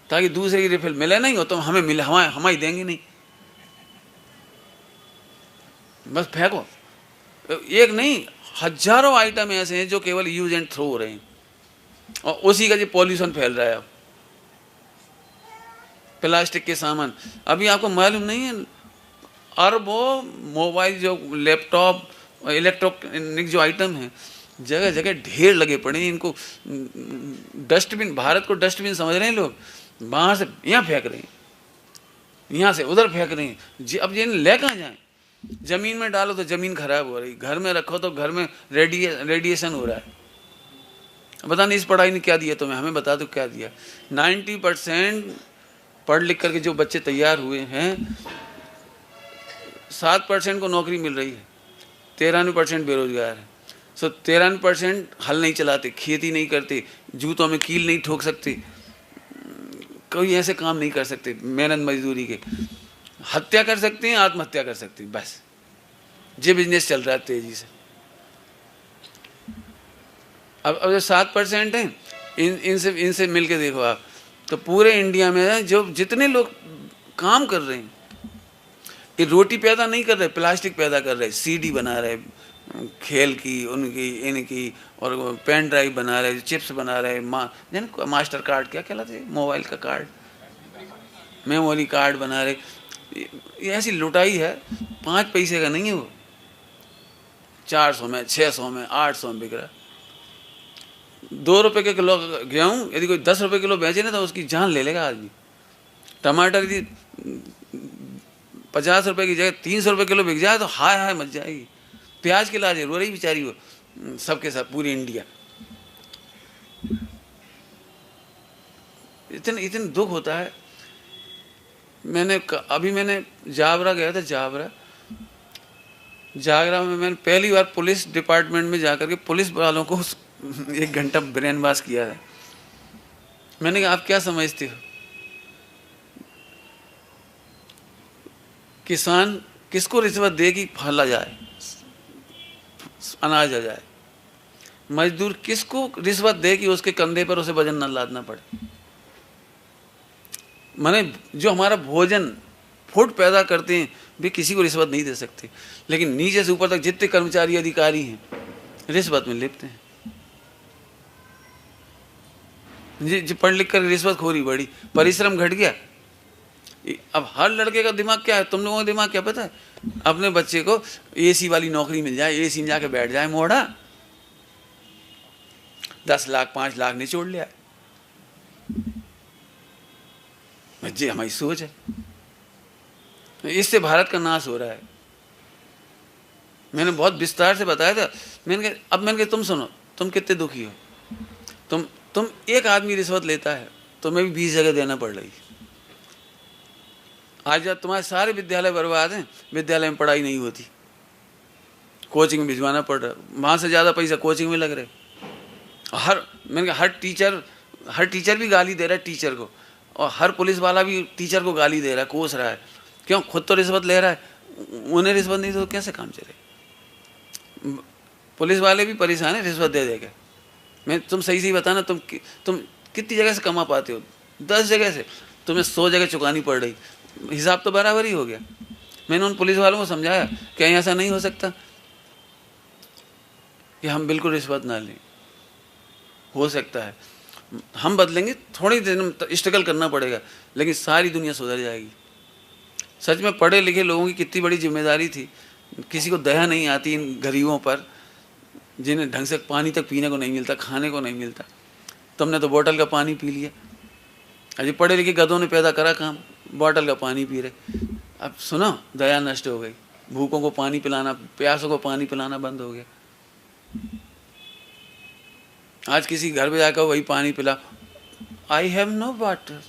ताकि दूसरे की रिफिल मिले नहीं हो तो हमें मिले, हमारी देंगे नहीं, बस फेंको। एक नहीं, हजारों आइटम ऐसे हैं जो केवल यूज एंड थ्रो हो रहे हैं, और उसी का जो पॉल्यूशन फैल रहा है। प्लास्टिक के सामान, अभी आपको मालूम नहीं है, अरबों मोबाइल, जो लैपटॉप, इलेक्ट्रॉनिक जो आइटम है, जगह जगह ढेर लगे पड़े हैं। इनको डस्टबिन, भारत को डस्टबिन समझ रहे हैं लोग, बाहर से यहाँ फेंक रहे हैं, यहाँ से उधर फेंक रहे हैं। अब ये ले कहाँ जाए? जमीन में डालो तो जमीन खराब हो रही, घर में रखो तो घर में रेडिएशन हो रहा है। बता नहीं इस पढ़ाई ने क्या दिया तुम्हें, हमें बता दो क्या दिया। 90% पढ़ लिख करके जो बच्चे तैयार हुए हैं, 7% को नौकरी मिल रही है, 93% बेरोजगार है। सो 93% हल नहीं चलाते, खेती नहीं करते, जूतों में कील नहीं ठोक सकते, कोई ऐसे काम नहीं कर सकते मेहनत मजदूरी के। हत्या कर सकते हैं, आत्महत्या कर सकते हैं, बस ये बिजनेस चल रहा है तेजी से। अब जो 7% है, इनसे मिल के देखो आप, तो पूरे इंडिया में जो जितने लोग काम कर रहे हैं, ये रोटी पैदा नहीं कर रहे, प्लास्टिक पैदा कर रहे, सीडी बना रहे खेल की, उनकी इनकी, और पेन ड्राइव बना रहे, चिप्स बना रहे, मास्टर कार्ड क्या कहलाते हैं, मोबाइल का कार्ड, मेमोरी कार्ड बना रहे। ये ऐसी लुटाई है, 5 पैसे का नहीं है वो, 400 में, 600 में, 800 में बिक रहा। 2 रुपए के किलो गेहूँ यदि कोई 10 रुपए किलो बेचे ना तो उसकी जान ले लेगा आदमी। टमाटर यदि 50 रुपए की जगह 300 रुपए किलो बिक जाए तो हाय हाय मच जाएगी। प्याज के लाजे रो रही बेचारी वो, सबके साथ पूरी इंडिया। इतने दुख होता है। अभी मैंने जावरा गया था, जागरा में मैंने पहली बार पुलिस डिपार्टमेंट में जाकर के पुलिस वालों को 1 घंटा ब्रेन वॉश किया है। मैंने कहा आप क्या समझते हो, किसान किसको रिश्वत दे कि फल आ जाए, अनाज आ जाए? मजदूर किसको रिश्वत दे कि उसके कंधे पर उसे वजन न लादना पड़े? माने जो हमारा भोजन फूड पैदा करते हैं वे किसी को रिश्वत नहीं दे सकते, लेकिन नीचे से ऊपर तक जितने कर्मचारी अधिकारी हैं रिश्वत में लिप्त हैं। जी पढ़ लिख कर रिश्वतखोरी बढ़ी, परिश्रम घट गया। अब हर लड़के का दिमाग क्या है, तुम लोगों का दिमाग क्या पता है? अपने बच्चे को एसी वाली नौकरी मिल जाए, एसी में जाके बैठ जाए मोड़ा, 10 लाख 5 लाख निचोड़ लिया। जी हमारी सोच है, इससे भारत का नाश हो रहा है। मैंने बहुत विस्तार से बताया था। मैंने कहा तुम सुनो, तुम कितने दुखी हो, तुम एक आदमी रिश्वत लेता है, तुम्हें भी 20 जगह देना पड़ रही। आज जब तुम्हारे सारे विद्यालय बर्बाद हैं, विद्यालय में पढ़ाई नहीं होती, कोचिंग में भिजवाना पड़ रहा, वहाँ से ज़्यादा पैसा कोचिंग में लग रहे। मैंने कहा हर टीचर भी गाली दे रहा है टीचर को, और हर पुलिस वाला भी टीचर को गाली दे रहा है, कोस रहा है। क्यों? खुद तो रिश्वत ले रहा है, उन्हें रिश्वत नहीं तो कैसे काम चले? पुलिस वाले भी परेशान है रिश्वत दे देगा। मैं तुम सही बताना, तुम कितनी जगह से कमा पाते हो? 10 जगह से, तुम्हें 100 जगह चुकानी पड़ रही, हिसाब तो बराबर ही हो गया। मैंने उन पुलिस वालों को समझाया कि ऐसा नहीं हो सकता कि हम बिल्कुल रिश्वत ना लें। हो सकता है हम बदलेंगे, थोड़ी देर में स्ट्रगल करना पड़ेगा, लेकिन सारी दुनिया सुधर जाएगी। सच में पढ़े लिखे लोगों की कितनी बड़ी जिम्मेदारी थी। किसी को दया नहीं आती इन गरीबों पर, जिन्हें ढंग से पानी तक पीने को नहीं मिलता, खाने को नहीं मिलता। तुमने तो बोतल का पानी पी लिया। अजी पढ़े लिखे गधों ने पैदा करा काम, बोतल का पानी पी रहे। अब सुनो, दया नष्ट हो गई, भूखों को पानी पिलाना, प्यासों को पानी पिलाना बंद हो गया। आज किसी घर पे जाकर वही पानी पिला, आई हैव नो वाटर।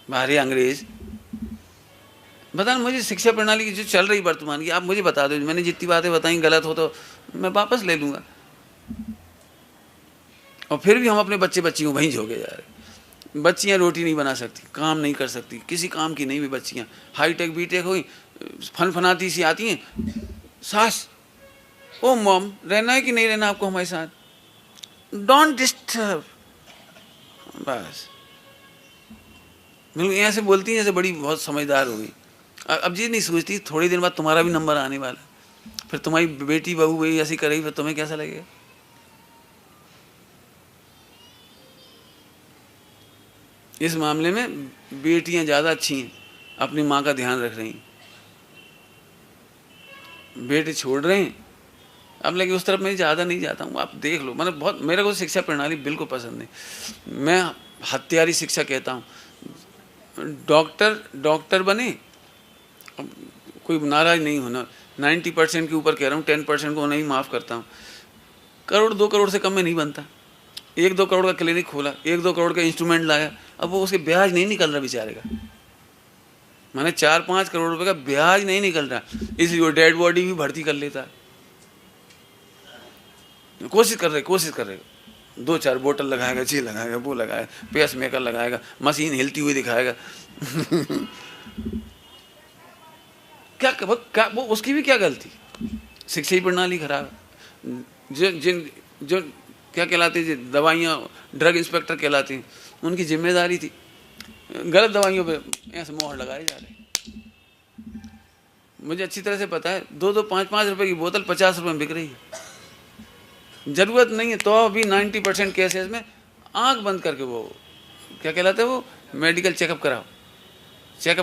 बाहरी अंग्रेज। बताना मुझे शिक्षा प्रणाली की जो चल रही वर्तमान की, आप मुझे बता दो। मैंने जितनी बातें बताई गलत हो तो मैं वापस ले लूँगा। और फिर भी हम अपने बच्चियों वहीं झोंके जा रहे। बच्चियाँ रोटी नहीं बना सकती, काम नहीं कर सकती, किसी काम की नहीं भी बच्चियाँ। हाईटेक बीटेक हुई, फनाती सी आती हैं। सास, ओ मॉम, रहना है कि नहीं रहना आपको हमारे साथ? Don't disturb. बस बिल्कुल यहाँ से बोलती हैं जैसे बड़ी बहुत समझदार हो गई। अब जी नहीं सोचती थोड़ी देर बाद तुम्हारा भी नंबर आने वाला, फिर तुम्हारी बेटी बहू वही ऐसी करेगी, फिर तुम्हें कैसा लगेगा? इस मामले में बेटियां ज़्यादा अच्छी हैं, अपनी माँ का ध्यान रख रही हैं। बेटे छोड़ रहे हैं अब, लेकिन उस तरफ मैं ज़्यादा नहीं जाता हूँ। आप देख लो, मैंने बहुत, मेरे को शिक्षा प्रणाली बिल्कुल पसंद नहीं। मैं हत्यारी शिक्षा कहता हूँ। डॉक्टर बने, कोई नाराज नहीं होना। 90% के ऊपर कह रहा हूँ, 10% को नहीं माफ़ करता हूँ। 1-2 करोड़ से कम में नहीं बनता। 1-2 करोड़ का क्लिनिक खोला, 1-2 करोड़ का इंस्ट्रूमेंट लाया, अब वो उसके ब्याज नहीं निकल रहा बेचारे का। मैंने 4-5 करोड़ रुपए का ब्याज नहीं निकल रहा, इसलिए वो डेड बॉडी भी भर्ती कर लेता है। कोशिश कर रहे 2-4 बोतल लगाएगा, जी लगाएगा, वो लगाएगा, पेस मेकर लगाएगा, मशीन हिलती हुई दिखाएगा। क्या वो उसकी भी क्या गलती? शिक्षा प्रणाली खराब है। जो क्या कहलाते हैं, दवाइयाँ ड्रग इंस्पेक्टर कहलाते हैं, उनकी जिम्मेदारी थी। गलत दवाइयों पे ऐसे मोहर लगाए जा रहे। मुझे अच्छी तरह से पता है, 2-2, 5-5 रुपए की बोतल 50 रुपए में बिक रही है। जरूरत नहीं है तो अभी 90% केसेस में आंख बंद करके वो क्या कहलाते हैं, वो मेडिकल चेकअप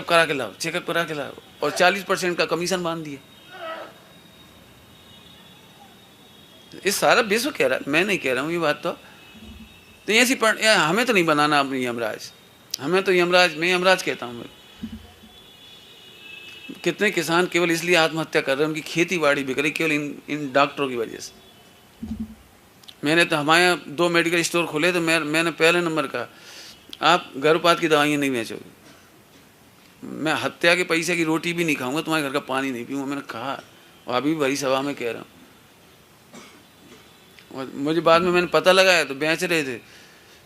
करा के लाओ, और 40% का कमीशन बांध दिए। इस सारा विश्व कह रहा है, मैं नहीं कह रहा हूँ ये बात। तो ऐसी हमें तो नहीं बनाना अपनी यमराज, हमें तो यमराज, मैं यमराज कहता हूँ। कितने किसान केवल इसलिए आत्महत्या कर रहे हैं, उनकी खेती बाड़ी बिक रही केवल इन डॉक्टरों की वजह से। मैंने तो हमारे यहाँ 2 मेडिकल स्टोर खोले, तो मैंने पहले नंबर कहा, आप गर्भपात की दवाइयाँ नहीं बेचोगे, मैं हत्या के पैसे की रोटी भी नहीं खाऊंगा, तुम्हारे घर का पानी नहीं पीऊंगा। मैंने कहा, और अभी बड़ी सभा में कह रहा हूँ। और मुझे बाद में मैंने पता लगाया तो बेच रहे थे।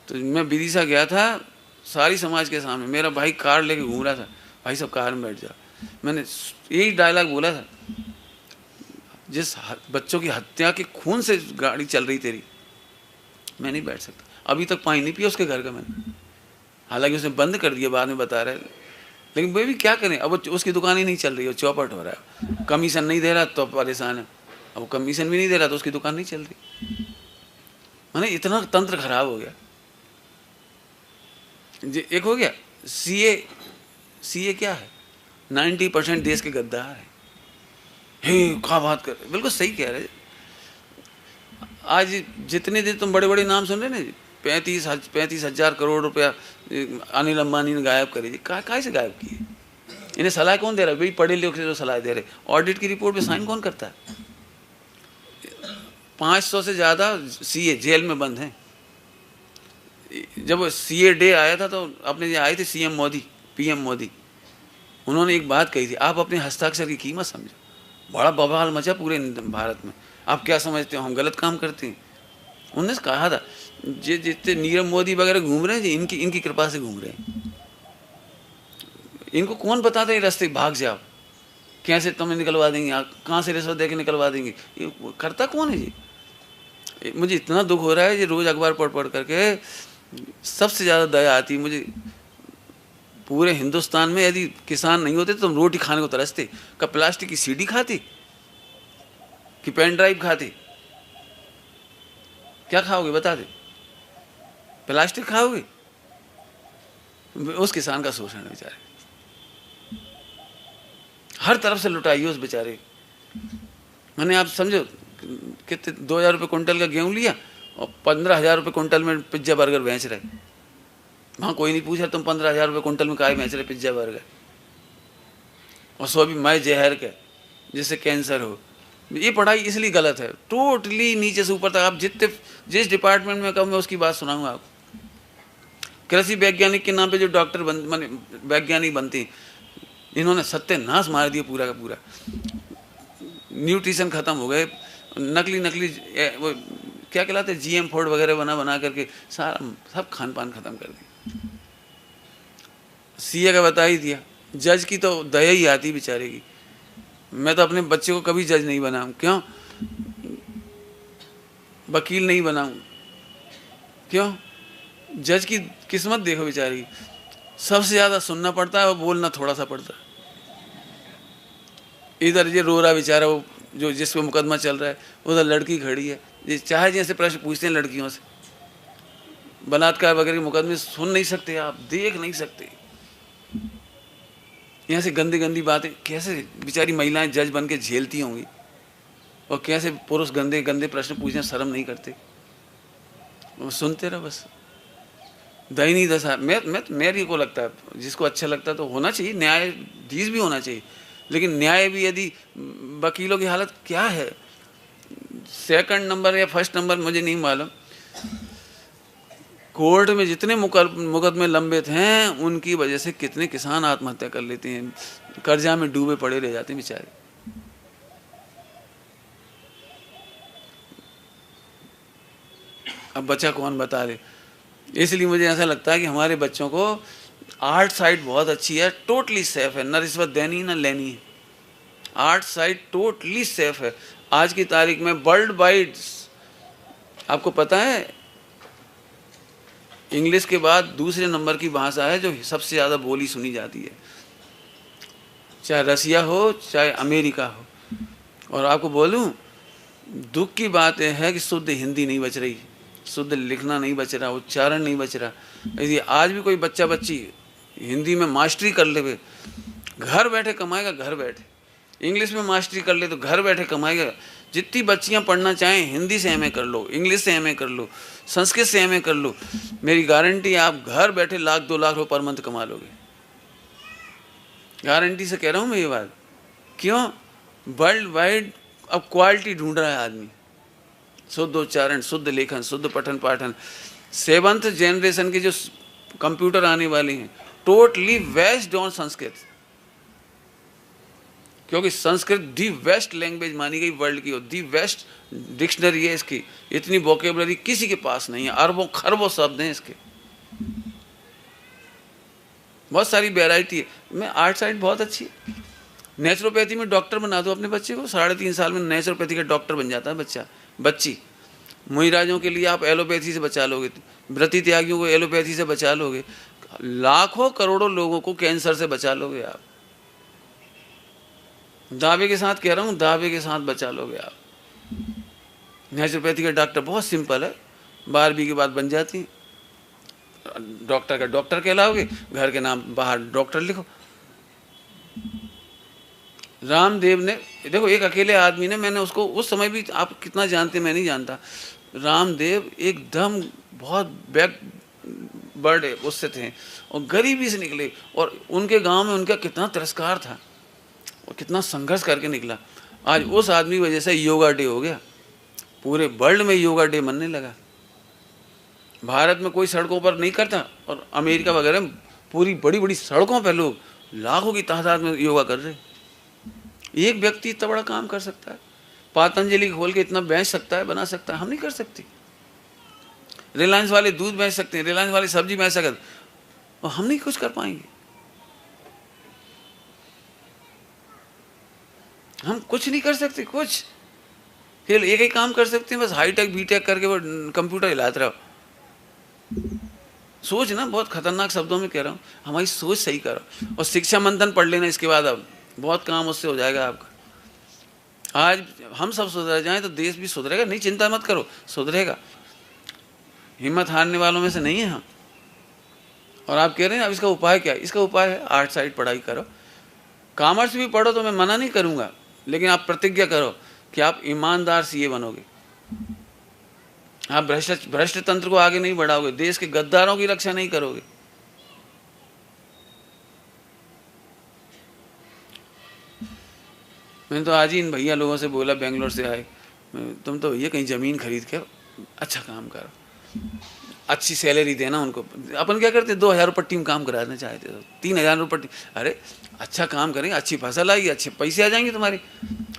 तो मैं विदिशा गया था, सारी समाज के सामने मेरा भाई कार लेके घूम रहा था, भाई सब कार में बैठ जाओ। मैंने यही डायलॉग बोला था, जिस बच्चों की हत्या के खून से गाड़ी चल रही तेरी, मैं नहीं बैठ सकता। अभी तक पानी नहीं पिया उसके घर का मैंने, हालांकि उसने बंद कर दिया, बाद में बता रहे, लेकिन वे भी क्या करें, अब उसकी दुकान ही नहीं चल रही है, चौपट हो रहा है, कमीशन नहीं दे रहा तो परेशान है, अब कमीशन भी नहीं दे रहा तो उसकी दुकान नहीं चल रही। माने इतना तंत्र खराब हो गया। एक हो गया सीए क्या है, 90% देश के गद्दार है। क्या बात कर रहे, बिल्कुल सही कह रहे। आज जितने दिन तुम बड़े बड़े नाम सुन रहे ना, 35,000 करोड़ रुपया अनिल अंबानी ने गायब करी, काय से गायब किए? इन्हें सलाह कौन दे रहा है? भाई पढ़े लिखे जो सलाह दे रहे, ऑडिट की रिपोर्ट पे साइन कौन करता है? 500 से ज़्यादा सीए जेल में बंद हैं। जब सीए डे आया था तो अपने आए थे सीएम मोदी, पीएम मोदी, उन्होंने एक बात कही थी, आप अपने हस्ताक्षर की कीमत समझो। बड़ा बवाल मचा पूरे भारत में, आप क्या समझते हो हम गलत काम करते हैं? उन्होंने कहा था जितने नीरव मोदी वगैरह घूम रहे हैं इनकी कृपा से घूम रहे हैं। इनको कौन बताता है रास्ते भाग जाओ, कैसे तुम्हें निकलवा देंगे, कहाँ से रिश्वत दे के निकलवा देंगे, ये करता कौन है जी? मुझे इतना दुख हो रहा है, ये रोज़ अखबार पढ़ करके सबसे ज़्यादा दया आती है मुझे। पूरे हिंदुस्तान में यदि किसान नहीं होते तो तुम रोटी खाने को तरसते। कब प्लास्टिक की सीडी खाती कि पेन ड्राइव खाते? क्या खाओगे बता दे? प्लास्टिक खाओगे? उस किसान का शोषण है बेचारे, हर तरफ से लुटाई उस बेचारे। मैंने आप समझो कितने 2,000 रुपये कुंटल का गेहूँ लिया और 15,000 रुपये कुंटल में पिज्जा बर्गर बेच रहे। वहाँ कोई नहीं पूछा तुम 15,000 रुपये कुंटल में काहे बेच रहे पिज्जा बर्गर, और सो भी मैं जहर के जिससे कैंसर हो। ये पढ़ाई इसलिए गलत है, टोटली नीचे से ऊपर तक। आप जिस डिपार्टमेंट में कहो मैं उसकी बात सुनाऊंगा आपको। कृषि वैज्ञानिक के नाम पे जो डॉक्टर वैज्ञानिक बनते, इन्होंने सत्यानाश मार दिया पूरा का पूरा। न्यूट्रिशन खत्म हो गए, नकली वो क्या कहलाते जीएम फूड वगैरह बना करके सारा सब खान पान खत्म कर दिया। सीए का बता ही दिया, जज की तो दया ही आती बेचारे की। मैं तो अपने बच्चे को कभी जज नहीं बनाऊं, क्यों? वकील नहीं बनाऊं, क्यों? जज की किस्मत देखो बेचारी, सबसे ज़्यादा सुनना पड़ता है और बोलना थोड़ा सा पड़ता है। इधर ये रो रहा बेचारा, वो जो जिस पे मुकदमा चल रहा है, उधर लड़की खड़ी है, ये चाहे जैसे प्रश्न पूछते हैं लड़कियों से, बलात्कार वगैरह के मुकदमे सुन नहीं सकते, आप देख नहीं सकते। यहाँ से गंदी गंदी बातें कैसे बेचारी महिलाएं जज बन के झेलती होंगी, और कैसे पुरुष गंदे गंदे प्रश्न पूछने शर्म नहीं करते, वो सुनते रहो बस। दयनीय दशा। मेरे को लगता है जिसको अच्छा लगता है तो होना चाहिए, न्यायाधीश भी होना चाहिए, लेकिन न्याय भी यदि वकीलों की हालत क्या है, सेकंड नंबर या फर्स्ट नंबर मुझे नहीं मालूम, कोर्ट में जितने मुकदमे लंबित हैं उनकी वजह से कितने किसान आत्महत्या कर लेते हैं, कर्जा में डूबे पड़े रह जाते हैं बेचारे। अब बच्चा कौन बता दे। इसलिए मुझे ऐसा लगता है कि हमारे बच्चों को आर्ट साइड बहुत अच्छी है, टोटली सेफ है, न रिश्वत देनी न लेनी है। आर्ट साइड टोटली सेफ है। आज की तारीख में वर्ल्ड वाइड आपको पता है इंग्लिश के बाद दूसरे नंबर की भाषा है जो सबसे ज़्यादा बोली सुनी जाती है, चाहे रसिया हो चाहे अमेरिका हो। और आपको बोलूं, दुख की बात यह है कि शुद्ध हिंदी नहीं बच रही, शुद्ध लिखना नहीं बच रहा, उच्चारण नहीं बच रहा। यदि आज भी कोई बच्चा बच्ची हिंदी में मास्टरी कर ले, घर बैठे कमाएगा, घर बैठे। इंग्लिश में मास्टरी कर ले तो घर बैठे कमाएगा। जितनी बच्चियां पढ़ना चाहें हिंदी से एमए कर लो, इंग्लिश से एमए कर लो, संस्कृत से एमए कर लो, मेरी गारंटी आप घर बैठे 1,00,000 2 लाख रुपये पर मंथ कमा लोगे। गारंटी से कह रहा हूँ मैं ये बात। क्यों? वर्ल्ड वाइड अब क्वालिटी ढूंढ रहा है आदमी, शुद्ध उच्चारण, शुद्ध लेखन, शुद्ध पठन पाठन। 7th जनरेशन के जो कंप्यूटर आने वाले हैं टोटली बेस्ड ऑन संस्कृत, क्योंकि संस्कृत दी बेस्ट लैंग्वेज मानी गई वर्ल्ड की, और दी बेस्ट डिक्शनरी है इसकी। इतनी वोकेबलरी किसी के पास नहीं है, अरबों खरबों शब्द हैं इसके, बहुत सारी वैरायटी है। मैं आर्ट साइड बहुत अच्छी है। नेचुरोपैथी में डॉक्टर बना दो अपने बच्चे को, 3.5 साल में नेचुरोपैथी का डॉक्टर बन जाता है बच्चा बच्ची। मुहिराजों के लिए आप एलोपैथी से बचा लोगे, व्रती त्यागियों को एलोपैथी से बचा लोगे, लाखों करोड़ों लोगों को कैंसर से बचा लोगे आप। दावे के साथ कह रहा हूँ, दावे के साथ बचा लोगे आप। नेचुरोपैथी का डॉक्टर बहुत सिंपल है, 12वीं के बाद बन जाती है। डॉक्टर का डॉक्टर कहलाओगे, घर के नाम बाहर डॉक्टर लिखो। रामदेव ने, देखो एक अकेले आदमी ने, मैंने उसको उस समय भी, आप कितना जानते मैं नहीं जानता, रामदेव एकदम बहुत बैक बर्ड उससे थे और गरीबी से निकले, और उनके गांव में उनका कितना तिरस्कार था और कितना संघर्ष करके निकला। आज उस आदमी की वजह से योगा डे हो गया, पूरे वर्ल्ड में योगा डे मनने लगा। भारत में कोई सड़कों पर नहीं करता, और अमेरिका वगैरह में पूरी बड़ी बड़ी सड़कों पर लोग लाखों की तादाद में योगा कर रहे। एक व्यक्ति इतना बड़ा काम कर सकता है, पतंजलि खोल के इतना बेच सकता है, बना सकता है, हम नहीं कर सकते। रिलायंस वाले दूध बेच सकते हैं, रिलायंस वाले सब्जी बेच सकते, और हम नहीं कुछ कर पाएंगे। हम कुछ नहीं कर सकते, कुछ केवल एक ही काम कर सकते हैं, बस हाईटेक बीटेक करके वो कंप्यूटर हिलाते रहो। सोच ना, बहुत खतरनाक शब्दों में कह रहा हूँ, हमारी सोच सही करो और शिक्षा मंथन पढ़ लेना, इसके बाद अब बहुत काम उससे हो जाएगा आपका। आज हम सब सुधर जाएं तो देश भी सुधरेगा, नहीं चिंता मत करो, सुधरेगा। हिम्मत हारने वालों में से नहीं है हम। और आप कह रहे हैं अब इसका उपाय क्या है? इसका उपाय है आर्ट साइड पढ़ाई करो, कॉमर्स भी पढ़ो, तो मैं मना नहीं करूँगा, लेकिन आप प्रतिज्ञा करो कि आप ईमानदार सीए बनोगे। आप भ्रष्ट तंत्र को आगे नहीं बढ़ाओगे, देश के गद्दारों की रक्षा नहीं करोगे। मैंने तो आज ही इन भैया लोगों से बोला, बेंगलोर से आए, तुम तो भैया कहीं ज़मीन खरीद के अच्छा काम करो, अच्छी सैलरी देना उनको। अपन क्या करते, 2,000 रुपये टीम काम कराना चाहते हो, 3,000 रुपये। अरे अच्छा काम करेंगे, अच्छी फसल आएगी, अच्छे पैसे आ जाएंगे तुम्हारे,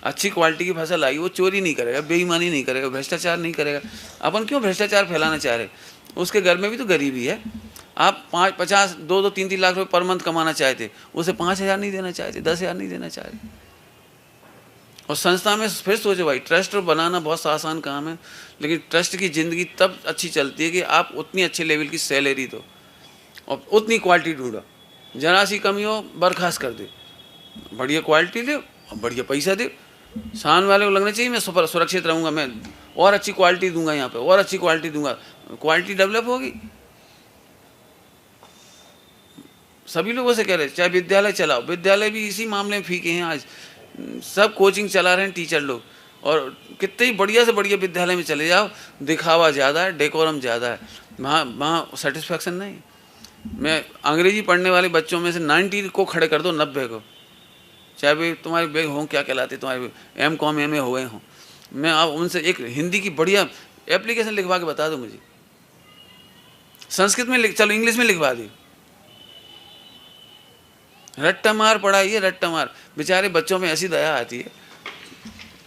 अच्छी क्वालिटी की फसल आएगी, वो चोरी नहीं करेगा, बेईमानी नहीं करेगा, भ्रष्टाचार नहीं करेगा। अपन क्यों भ्रष्टाचार फैलाना चाह रहे? उसके घर में भी तो गरीबी है। आप 50, 2-2, 3-3 लाख रुपये पर मंथ कमाना चाहते, उसे 5,000 नहीं देना चाहते, 10,000 नहीं देना चाहते। और संस्था में फिर सोचो भाई, ट्रस्ट बनाना बहुत आसान काम है, लेकिन ट्रस्ट की ज़िंदगी तब अच्छी चलती है कि आप उतनी अच्छे लेवल की सैलरी दो और उतनी क्वालिटी ढूंढो। जरा सी कमी हो बर्खास्त कर दे, बढ़िया क्वालिटी दे और बढ़िया पैसा दे। सामने वाले को लगना चाहिए मैं सुरक्षित रहूँगा, मैं और अच्छी क्वालिटी दूंगा, यहाँ पे और अच्छी क्वालिटी दूंगा, क्वालिटी डेवलप होगी। सभी लोगों से कह रहे चाहे विद्यालय चलाओ, विद्यालय भी इसी मामले में फीके हैं। आज सब कोचिंग चला रहे हैं टीचर लोग, और कितने ही बढ़िया से बढ़िया विद्यालय में चले जाओ, दिखावा ज़्यादा है, डेकोरम ज़्यादा है, वहाँ सेटिस्फैक्शन नहीं। मैं अंग्रेजी पढ़ने वाले बच्चों में से 90 को खड़े कर दो, 90 को, चाहे वे तुम्हारे बेग हों, क्या कहलाते तुम्हारे M.Com MA हो गए हों, मैं अब उनसे एक हिंदी की बढ़िया एप्लीकेशन लिखवा के बता दो मुझे। संस्कृत में चलो इंग्लिश में लिखवा दी। रट्टा मार पढ़ाई है, रट्टा मार। बेचारे बच्चों में ऐसी दया आती है,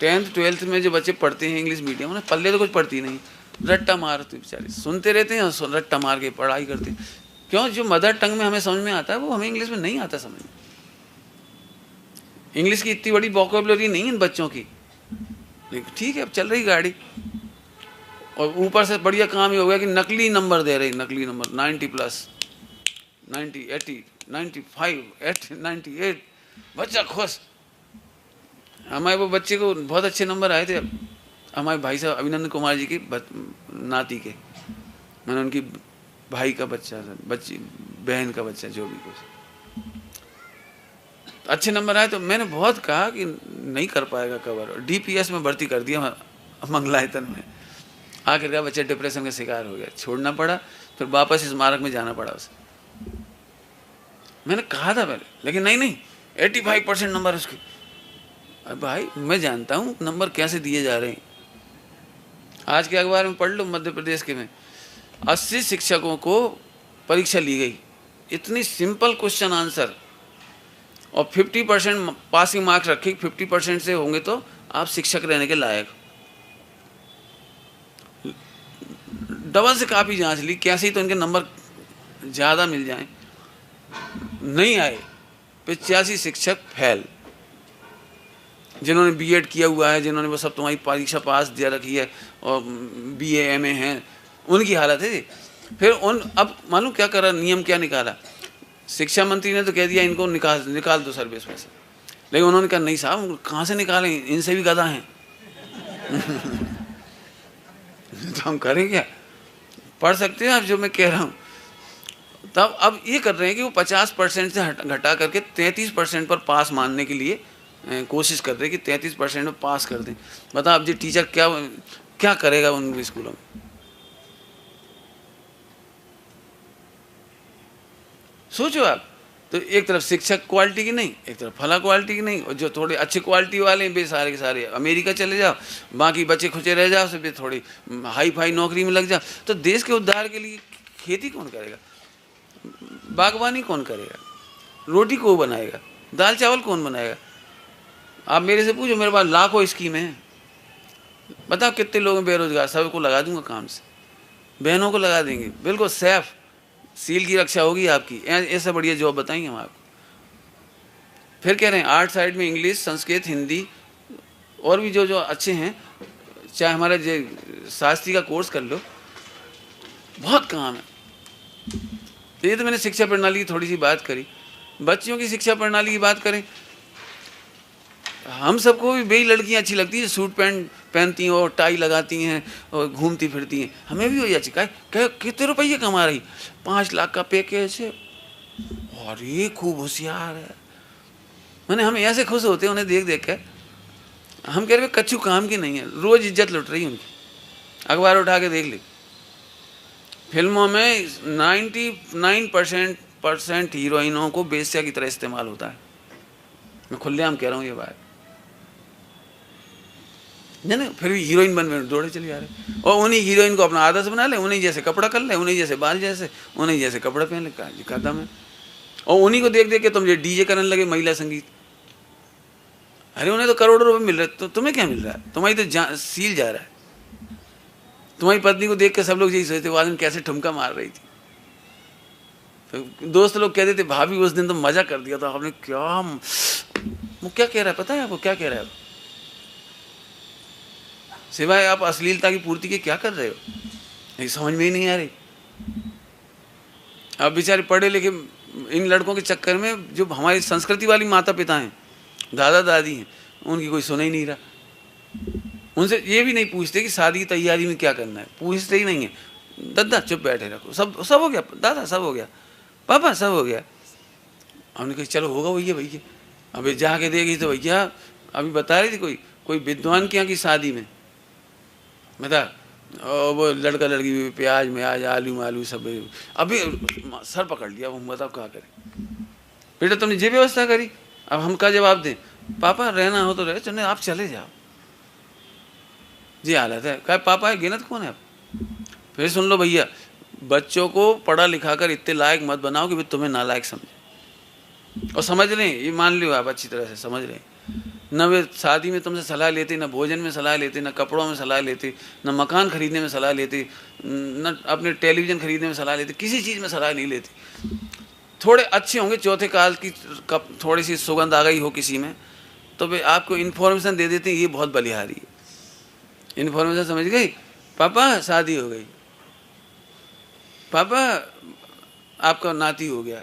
10th 12th में जो बच्चे पढ़ते हैं इंग्लिश मीडियम, उन्हें पल्ले तो कुछ पढ़ती नहीं, रट्टा मार, तो बेचारे सुनते रहते हैं, रट्टा मार के पढ़ाई करते हैं। क्यों? जो मदर टंग में हमें समझ में आता है वो हमें इंग्लिश में नहीं आता समझ में। इंग्लिश की इतनी बड़ी वोकैबुलरी नहीं है इन बच्चों की, लेकिन ठीक है, अब चल रही गाड़ी। और ऊपर से बढ़िया काम ये हो गया कि नकली नंबर दे रही, नकली नंबर 90+, 90, 80, 95, 80, 98, बच्चा खुश। हमारे वो बच्चे को बहुत अच्छे नंबर आए थे, हमारे भाई साहब अभिनंदन कुमार जी की नाती के, मैंने उनकी भाई का बच्चा, बच्ची बहन का बच्चा, जो भी कुछ अच्छे नंबर आए, तो मैंने बहुत कहा कि नहीं कर पाएगा कवर। DPS में भर्ती कर दिया मंगलायतन में। आखिरकार बच्चा डिप्रेशन का शिकार हो गया, छोड़ना पड़ा, फिर वापस स्मारक में जाना पड़ा उसे। मैंने कहा था पहले, लेकिन नहीं 85% नंबर उसके। अरे भाई मैं जानता हूँ नंबर कैसे दिए जा रहे हैं। आज के अखबार में पढ़ लो, मध्य प्रदेश के में 80 शिक्षकों को परीक्षा ली गई, इतनी सिंपल क्वेश्चन आंसर, और 50% पासिंग मार्क्स रखे, 50% से होंगे तो आप शिक्षक रहने के लायक। डबल से काफ़ी जांच ली, कैसे ही तो इनके नंबर ज़्यादा मिल जाएं, नहीं आए। 85 शिक्षक फेल, जिन्होंने बीएड किया हुआ है, जिन्होंने वो सब तुम्हारी परीक्षा पास दिया रखी है और बीए एमए हैं, उनकी हालत है। फिर अब मालूम क्या करा, नियम क्या निकाला, शिक्षा मंत्री ने तो कह दिया इनको निकाल दो सर्विस में से, लेकिन उन्होंने कहा नहीं साहब, कहाँ से निकालें, इनसे भी गधा हैं। तो हम करें क्या, पढ़ सकते हैं आप जो मैं कह रहा हूँ। तब अब ये कर रहे हैं कि वो 50% से घटा करके 33% पर पास मानने के लिए कोशिश कर रहे हैं कि 33% में पास कर दें। बताओ अब जी टीचर क्या क्या करेगा उन स्कूलों में। सोचो आप, तो एक तरफ शिक्षक क्वालिटी की नहीं, एक तरफ फला क्वालिटी की नहीं, और जो थोड़े अच्छे क्वालिटी वाले हैं बे सारे के सारे अमेरिका चले जाओ, बाकी बच्चे खुचे रह जाओ, सब थोड़ी हाई फाई नौकरी में लग जाओ। तो देश के उद्धार के लिए खेती कौन करेगा, बागवानी कौन करेगा, रोटी कौन बनाएगा, दाल चावल कौन बनाएगा। आप मेरे से पूछो, मेरे पास लाखों स्कीमें हैं, बताओ कितने लोग हैं बेरोजगार, सबको लगा दूंगा काम से, बहनों को लगा देंगे, बिल्कुल सेफ, सील की रक्षा होगी आपकी, ऐसा बढ़िया जॉब बताएंगे हम आपको। फिर कह रहे हैं आर्ट साइड में इंग्लिश, संस्कृत, हिंदी और भी जो जो अच्छे हैं, चाहे हमारा शास्त्री का कोर्स कर लो, बहुत काम है। तो ये तो मैंने शिक्षा प्रणाली की थोड़ी सी बात करी। बच्चियों की शिक्षा प्रणाली की बात करें, हम सबको भी वही लड़कियां अच्छी लगती हैं, सूट पैंट पहनती हैं और टाई लगाती हैं और घूमती फिरती हैं, हमें भी वही अच्छी। कितने रुपये कमा रही, 5 लाख का पैकेज है, और ये खूब होशियार है। मैंने हम ऐसे खुश होते हैं उन्हें देख देख कर, हम कह रहे कच्चू काम की नहीं है, रोज इज्जत लुट रही उनकी। अखबार उठा के देख ली, फिल्मों में 99% हीरोइनों को बेस्या की तरह इस्तेमाल होता है। मैं खुलेआम कह रहा हूँ ये बात, नहीं फिर भी हीरोइन बन दौड़े चले जा रहे, और उन्हीं हीरोइन को अपना आदर्श बना ले, उन्हीं जैसे कपड़ा कर ले, उन्हीं जैसे बाल जैसे, उन्हीं जैसे कपड़ा पहन ले, कदम है। और उन्हीं को देख देख के तुम जो डीजे करने लगे, महिला संगीत। अरे उन्हें तो करोड़ों रुपए मिल रहे, तो तुम्हें क्या मिल रहा है, तुम्हारी तो सील जा रहा है। तुम्हारी पत्नी को देख के सब लोग यही सोचते वो आदमी कैसे ठुमका मार रही थी। तो दोस्त लोग कहते थे भाभी उस दिन तो मजा कर दिया था आपने, क्या वो क्या कह रहा है, पता है आपको क्या कह रहा है, सिवाय आप अश्लीलता की पूर्ति के क्या कर रहे हो, ये समझ में ही नहीं आ रही। अब बेचारे पढ़े लिखे इन लड़कों के चक्कर में, जो हमारी संस्कृति वाली माता पिता हैं, दादा दादी हैं, उनकी कोई सुन ही नहीं रहा। उनसे ये भी नहीं पूछते कि शादी की तैयारी में क्या करना है, पूछते ही नहीं है। दादा चुप बैठे रखो, सब हो गया, दादा सब हो गया, पापा सब हो गया। हमने कहा चलो होगा भैया भैया। अभी जाके देगी तो भैया अभी बता रही थी कोई विद्वान के यहाँ की शादी में, बता वो लड़का लड़की प्याज में आज आलू मालू सब, अभी सर पकड़ लिया। वो बताओ क्या करें, बेटा तुमने ये व्यवस्था करी, अब हम क्या जवाब दें। पापा रहना हो तो रहे, चले आप चले जाओ, जी हालत है। कहा पापा है गिनत कौन है आप। फिर सुन लो भैया, बच्चों को पढ़ा लिखा कर इतने लायक मत बनाओ कि तुम्हें नालायक समझे। और समझ रहे हैं, ये मान लो आप अच्छी तरह से समझ रहे हैं। न वे शादी में तुमसे सलाह लेते, न भोजन में सलाह लेते, न कपड़ों में सलाह लेते, न मकान खरीदने में सलाह लेते, न अपने टेलीविज़न खरीदने में सलाह लेते, किसी चीज़ में सलाह नहीं लेते। थोड़े अच्छे होंगे, चौथे काल की थोड़ी सी सुगंध आ गई हो किसी में, तो वे आपको इन्फॉर्मेशन दे देते हैं, ये बहुत बलिहारी है। इन्फॉर्मेशन समझ गई, पापा शादी हो गई, पापा आपका नाती हो गया,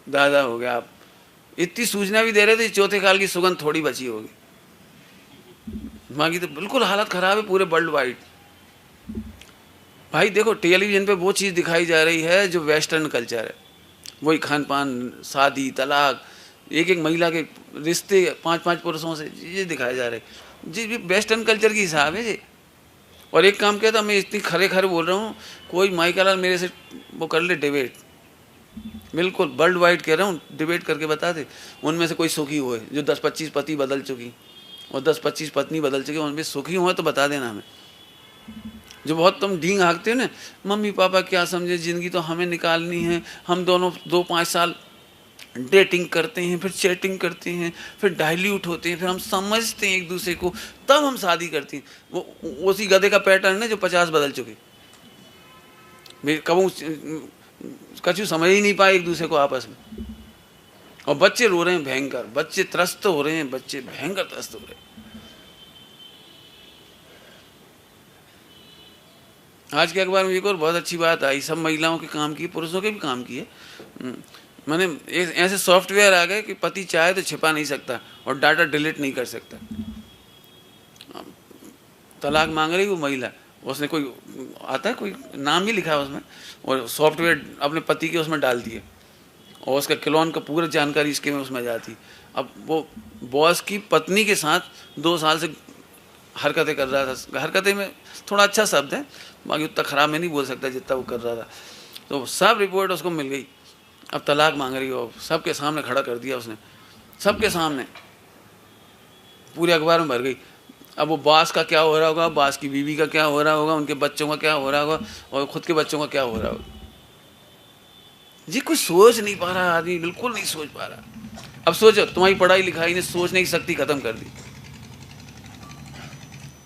दादा हो गया। आप इतनी सूचना भी दे रहे थे, चौथे काल की सुगंध थोड़ी बची होगी, बाकी तो बिल्कुल हालत खराब है पूरे वर्ल्ड वाइड। भाई देखो टेलीविजन पे वो चीज़ दिखाई जा रही है जो वेस्टर्न कल्चर है, वही खान पान, शादी, तलाक, एक एक महिला के रिश्ते 5-5 पुरुषों से, ये दिखाए जा रहे जी, वेस्टर्न कल्चर की हिसाब है जी। और एक काम किया था, मैं इतनी खरे खरे बोल रहा हूँ, कोई माइकल मेरे से वो कर ले डिबेट, बिल्कुल वर्ल्ड वाइड कह रहा हूँ, डिबेट करके बता दे उनमें से कोई सुखी हुए जो 10-25 पति बदल चुकी और 10-25 पत्नी बदल चुकी, उनमें सुखी हुए तो बता देना हमें। जो बहुत तुम डींग हाँकते हो ना, मम्मी पापा क्या समझे, ज़िंदगी तो हमें निकालनी है, हम दोनों 2-5 साल, डेटिंग करते हैं, फिर चैटिंग करते हैं, फिर डाइल्यूट होते हैं, फिर हम समझते हैं एक दूसरे को, तब हम शादी करते हैं। वो उसी गधे का पैटर्न है जो 50 बदल चुके। कबू कछु समझ ही नहीं पाए एक दूसरे को आपस में। और बच्चे रो रहे हैं भयंकर, बच्चे त्रस्त हो रहे हैं, बच्चे भयंकर त्रस्त हो रहे हैं। आज के अखबार में एक और बहुत अच्छी बात आई, सब महिलाओं के काम की, पुरुषों के भी काम की है। मैंने ऐसे सॉफ्टवेयर आ गए कि पति चाहे तो छिपा नहीं सकता और डाटा डिलीट नहीं कर सकता। तलाक मांग रही वो महिला, उसने कोई आता है, कोई नाम ही लिखा है उसमें, और सॉफ्टवेयर अपने पति के उसमें डाल दिए, और उसका क्लोन का पूरा जानकारी इसके में उसमें जाती। अब वो बॉस की पत्नी के साथ 2 साल से हरकतें कर रहा था। हरकतें में थोड़ा अच्छा शब्द है, बाकी उतना ख़राब मैं नहीं बोल सकता जितना वो कर रहा था। तो सब रिपोर्ट उसको मिल गई। अब तलाक मांग रही हो, सबके सामने खड़ा कर दिया उसने, सबके सामने, पूरे अखबार में भर गई। अब वो बास का क्या हो रहा होगा, बास की बीवी का क्या हो रहा होगा, उनके बच्चों का क्या हो रहा होगा, और खुद के बच्चों का क्या हो रहा होगा। जी कुछ सोच नहीं पा रहा आदमी, बिल्कुल नहीं सोच पा रहा। अब सोचो, तुम्हारी पढ़ाई लिखाई ने सोचने की शक्ति खत्म कर दी।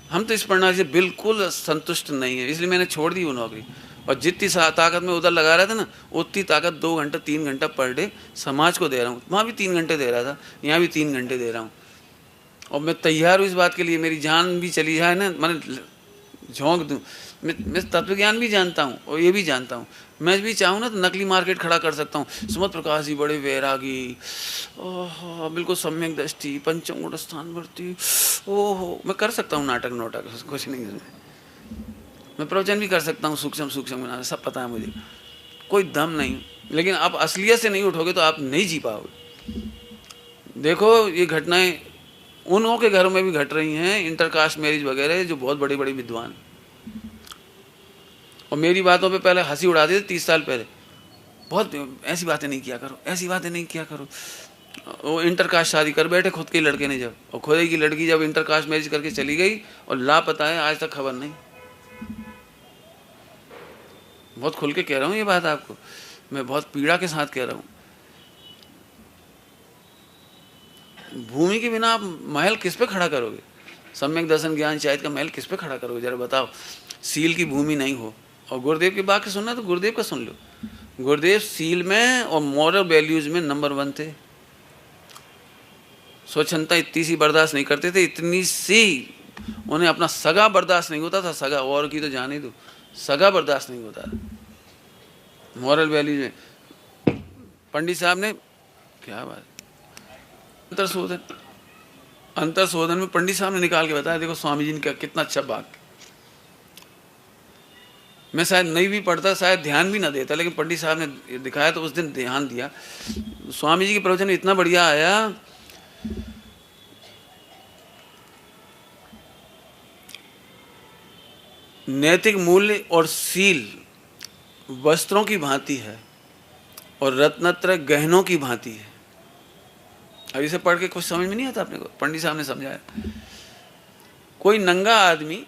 हम तो इस प्रणाली से बिल्कुल संतुष्ट नहीं है, इसलिए मैंने छोड़ दी वो नौकरी। और जितनी ताकत मैं उधर लगा रहा था ना, उतनी ताकत 2 घंटा 3 घंटा पर डे समाज को दे रहा हूँ। वहाँ भी 3 घंटे दे रहा था, यहाँ भी 3 घंटे दे रहा हूँ। और मैं तैयार हूँ इस बात के लिए, मेरी जान भी चली जाए ना, मैंने झोंक दूँ। मैं तत्व ज्ञान भी जानता हूँ और ये भी जानता हूँ, मैं भी चाहूँ ना तो नकली मार्केट खड़ा कर सकता हूँ। सुमत प्रकाश जी बड़े वैरागी, ओह बिल्कुल सम्यक दृष्टि, पंचम गुण स्थान वर्ती, ओहो मैं कर सकता हूँ नाटक नोटक, कुछ नहीं है। मैं प्रवचन भी कर सकता हूँ, सूक्ष्म सूक्ष्म बना, सब पता है मुझे, कोई दम नहीं। लेकिन आप असलियत से नहीं उठोगे तो आप नहीं जी पाओगे। देखो ये घटनाएं उन लोगों के घरों में भी घट रही हैं, इंटरकास्ट मैरिज वगैरह, जो बहुत बड़े बड़े विद्वान, और मेरी बातों पे पहले हंसी उड़ाते थे 30 साल पहले, बहुत ऐसी बातें नहीं किया करो, ऐसी बातें नहीं किया करो। वो इंटरकास्ट शादी कर बैठे खुद के लड़के ने, जब और खुद की लड़की जब इंटरकास्ट मैरिज करके चली गई और लापता है, आज तक खबर नहीं। बहुत खुल के कह रहा हूँ ये बात आपको, मैं बहुत पीड़ा के साथ कह रहा हूँ। भूमि के बिना आप महल किस पे खड़ा करोगे? सम्यक दर्शन ज्ञान शायद का महल किस पे खड़ा करोगे जरा बताओ? सील की भूमि नहीं हो। और गुरुदेव की बात सुनना तो गुरुदेव का सुन लो। गुरुदेव सील में और मॉरल वैल्यूज में नंबर 1 थे। स्वच्छंदता इतनी सी बर्दाश्त नहीं करते थे, इतनी सी, उन्हें अपना सगा बर्दाश्त नहीं होता था, सगा और की तो जाने दो, सगा बर्दाश्त नहीं होता था। मॉरल वैल्यूज में पंडित साहब ने क्या बात, अंतर शोधन में पंडित साहब ने निकाल के बताया, देखो स्वामी जी ने कितना अच्छा वाक्य। मैं शायद नहीं भी पढ़ता, शायद ध्यान भी ना देता, लेकिन पंडित साहब ने दिखाया तो उस दिन ध्यान दिया। स्वामी जी के प्रवचन में इतना बढ़िया आया, नैतिक मूल्य और सील वस्त्रों की भांति है और रत्नत्र गहनों की भांति है। अब इसे पढ़ के कुछ समझ में नहीं आता अपने को, पंडित साहब ने समझाया। कोई नंगा आदमी,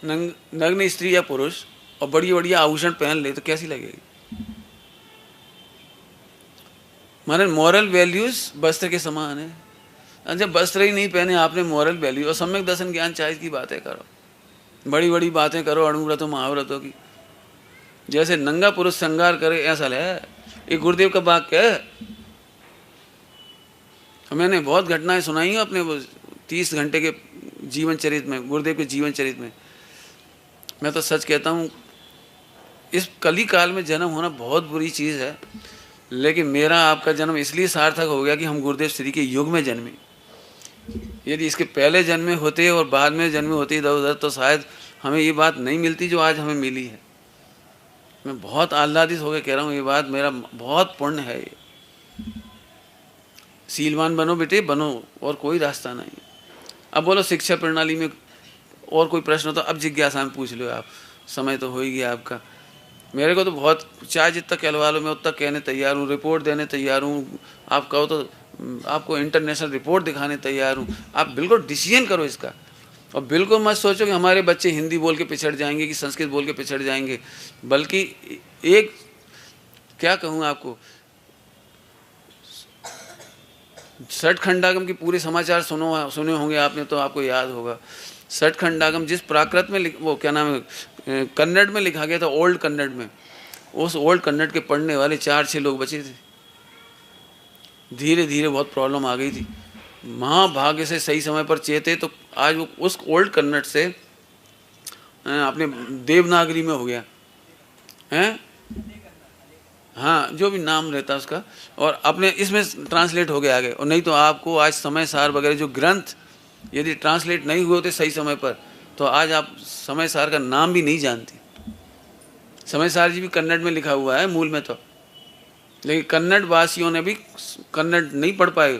नग्न स्त्री या पुरुष, और बड़ी बड़ी आभूषण पहन ले तो कैसी लगेगी? माने मॉरल वैल्यूज वस्त्र के समान है। जब वस्त्र ही नहीं पहने आपने मॉरल वैल्यू, और सम्यक दर्शन ज्ञान चाहिए की बातें करो, बड़ी बड़ी बातें करो अणुव्रतों महाव्रतों की, जैसे नंगा पुरुष श्रृंगार करे ऐसा है। ये गुरुदेव का वाक्य है। मैंने बहुत घटनाएं सुनाई हैं अपने 30 घंटे के जीवन चरित्र में, गुरुदेव के जीवन चरित्र में। मैं तो सच कहता हूँ, इस कली काल में जन्म होना बहुत बुरी चीज़ है, लेकिन मेरा आपका जन्म इसलिए सार्थक हो गया कि हम गुरुदेव श्री के युग में जन्मे। यदि इसके पहले जन्मे होते और बाद में जन्मे होते इधर उधर, तो शायद हमें ये बात नहीं मिलती जो आज हमें मिली है। मैं बहुत आह्लादित होकर कह रहा हूँ ये बात, मेरा बहुत पुण्य है ये। सीलवान बनो बेटे, बनो, और कोई रास्ता नहीं। अब बोलो शिक्षा प्रणाली में और कोई प्रश्न हो तो अब जिज्ञासा में पूछ लो आप, समय तो हो ही गया आपका। मेरे को तो बहुत, चाहे जितना कहलवा लो मैं उतना कहने तैयार हूँ, रिपोर्ट देने तैयार हूँ। आप कहो तो आपको इंटरनेशनल रिपोर्ट दिखाने तैयार हूँ। आप बिल्कुल डिसीजन करो इसका, और बिल्कुल मत सोचो कि हमारे बच्चे हिंदी बोल के पिछड़ जाएंगे कि संस्कृत बोल के पिछड़ जाएंगे। बल्कि एक क्या कहूँ आपको, षट खंडागम के पूरे समाचार सुने होंगे आपने, तो आपको याद होगा। षट खंडागम जिस प्राकृत में वो क्या नाम है, कन्नड़ में लिखा गया था, ओल्ड कन्नड़ में, उस ओल्ड कन्नड़ के पढ़ने वाले 4-6 लोग बचे थे। धीरे धीरे बहुत प्रॉब्लम आ गई थी, महाभाग्य से सही समय पर चेते, तो आज वो उस ओल्ड कन्नड़ से अपने देवनागरी में हो गया है, हाँ जो भी नाम रहता है उसका, और अपने इसमें ट्रांसलेट हो गया आगे। और नहीं तो आपको आज समय सार वगैरह जो ग्रंथ यदि ट्रांसलेट नहीं हुए होते सही समय पर, तो आज आप समय सार का नाम भी नहीं जानते। समय सार जी भी कन्नड़ में लिखा हुआ है मूल में तो, लेकिन कन्नड़ वासियों ने भी कन्नड़ नहीं पढ़ पाए।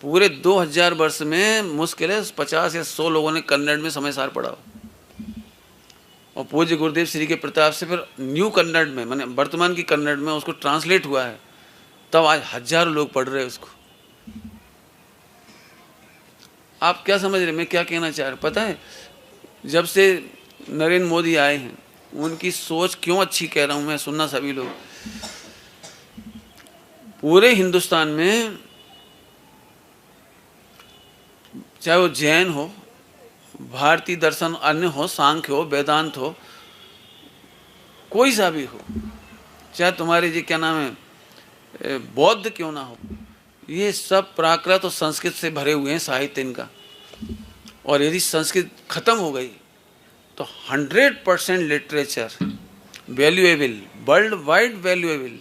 पूरे 2000 वर्ष में मुश्किल है 50 या 100 लोगों ने कन्नड़ में समय सार पढ़ा, और पूज्य गुरुदेव श्री के प्रताप से फिर न्यू कन्नड़ में, माने वर्तमान की कन्नड़ में उसको ट्रांसलेट हुआ है, तब आज हजारों लोग पढ़ रहे हैं उसको। आप क्या समझ रहे, मैं क्या कहना चाह रहा हूँ पता है? जब से नरेंद्र मोदी आए हैं, उनकी सोच क्यों अच्छी कह रहा हूँ मैं, सुनना सभी लोग। पूरे हिंदुस्तान में चाहे वो जैन हो, भारतीय दर्शन अन्य हो, सांख्य हो, वेदांत हो, कोई सा भी हो, चाहे तुम्हारे जी क्या नाम है बौद्ध क्यों ना हो, ये सब प्राकृत और संस्कृत से भरे हुए हैं साहित्य इनका। और यदि संस्कृत खत्म हो गई तो 100% literature valuable, world wide valuable,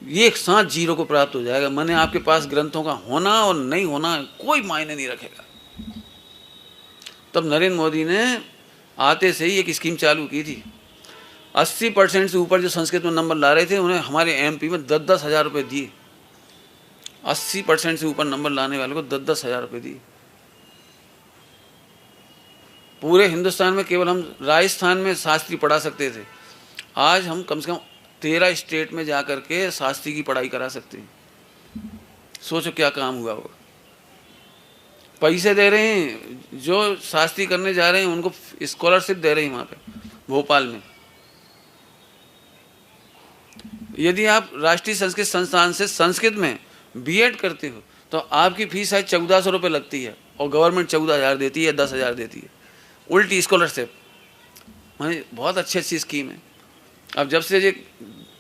ये एक साथ जीरो को प्राप्त हो जाएगा। मैंने आपके पास ग्रंथों का होना और नहीं होना कोई मायने नहीं रखेगा। तब नरेंद्र मोदी ने आते से ही एक स्कीम चालू की थी। 80% से ऊपर जो संस्कृत में नंबर ला रहे थे उन्हें हमारे एमपी में 10-10 हज़ार रुपये दिए। 80% से ऊपर नंबर लाने वाले को 10-10 हज़ार रुपये दिए। पूरे हिंदुस्तान में केवल हम राजस्थान में शास्त्री पढ़ा सकते थे, आज हम कम से कम 13 स्टेट में जा कर के शास्त्री की पढ़ाई करा सकते हैं। सोचो क्या काम हुआ होगा। पैसे दे रहे हैं, जो शास्त्री करने जा रहे हैं उनको स्कॉलरशिप दे रहे हैं वहाँ पे भोपाल में। यदि आप राष्ट्रीय संस्कृत संस्थान से संस्कृत में बीएड करते हो तो आपकी फीस शायद 1400 रुपये लगती है, और गवर्नमेंट 14,000 देती है, 10,000 देती है, उल्टी स्कॉलरशिप। बहुत अच्छी अच्छी स्कीम है। अब जब से ये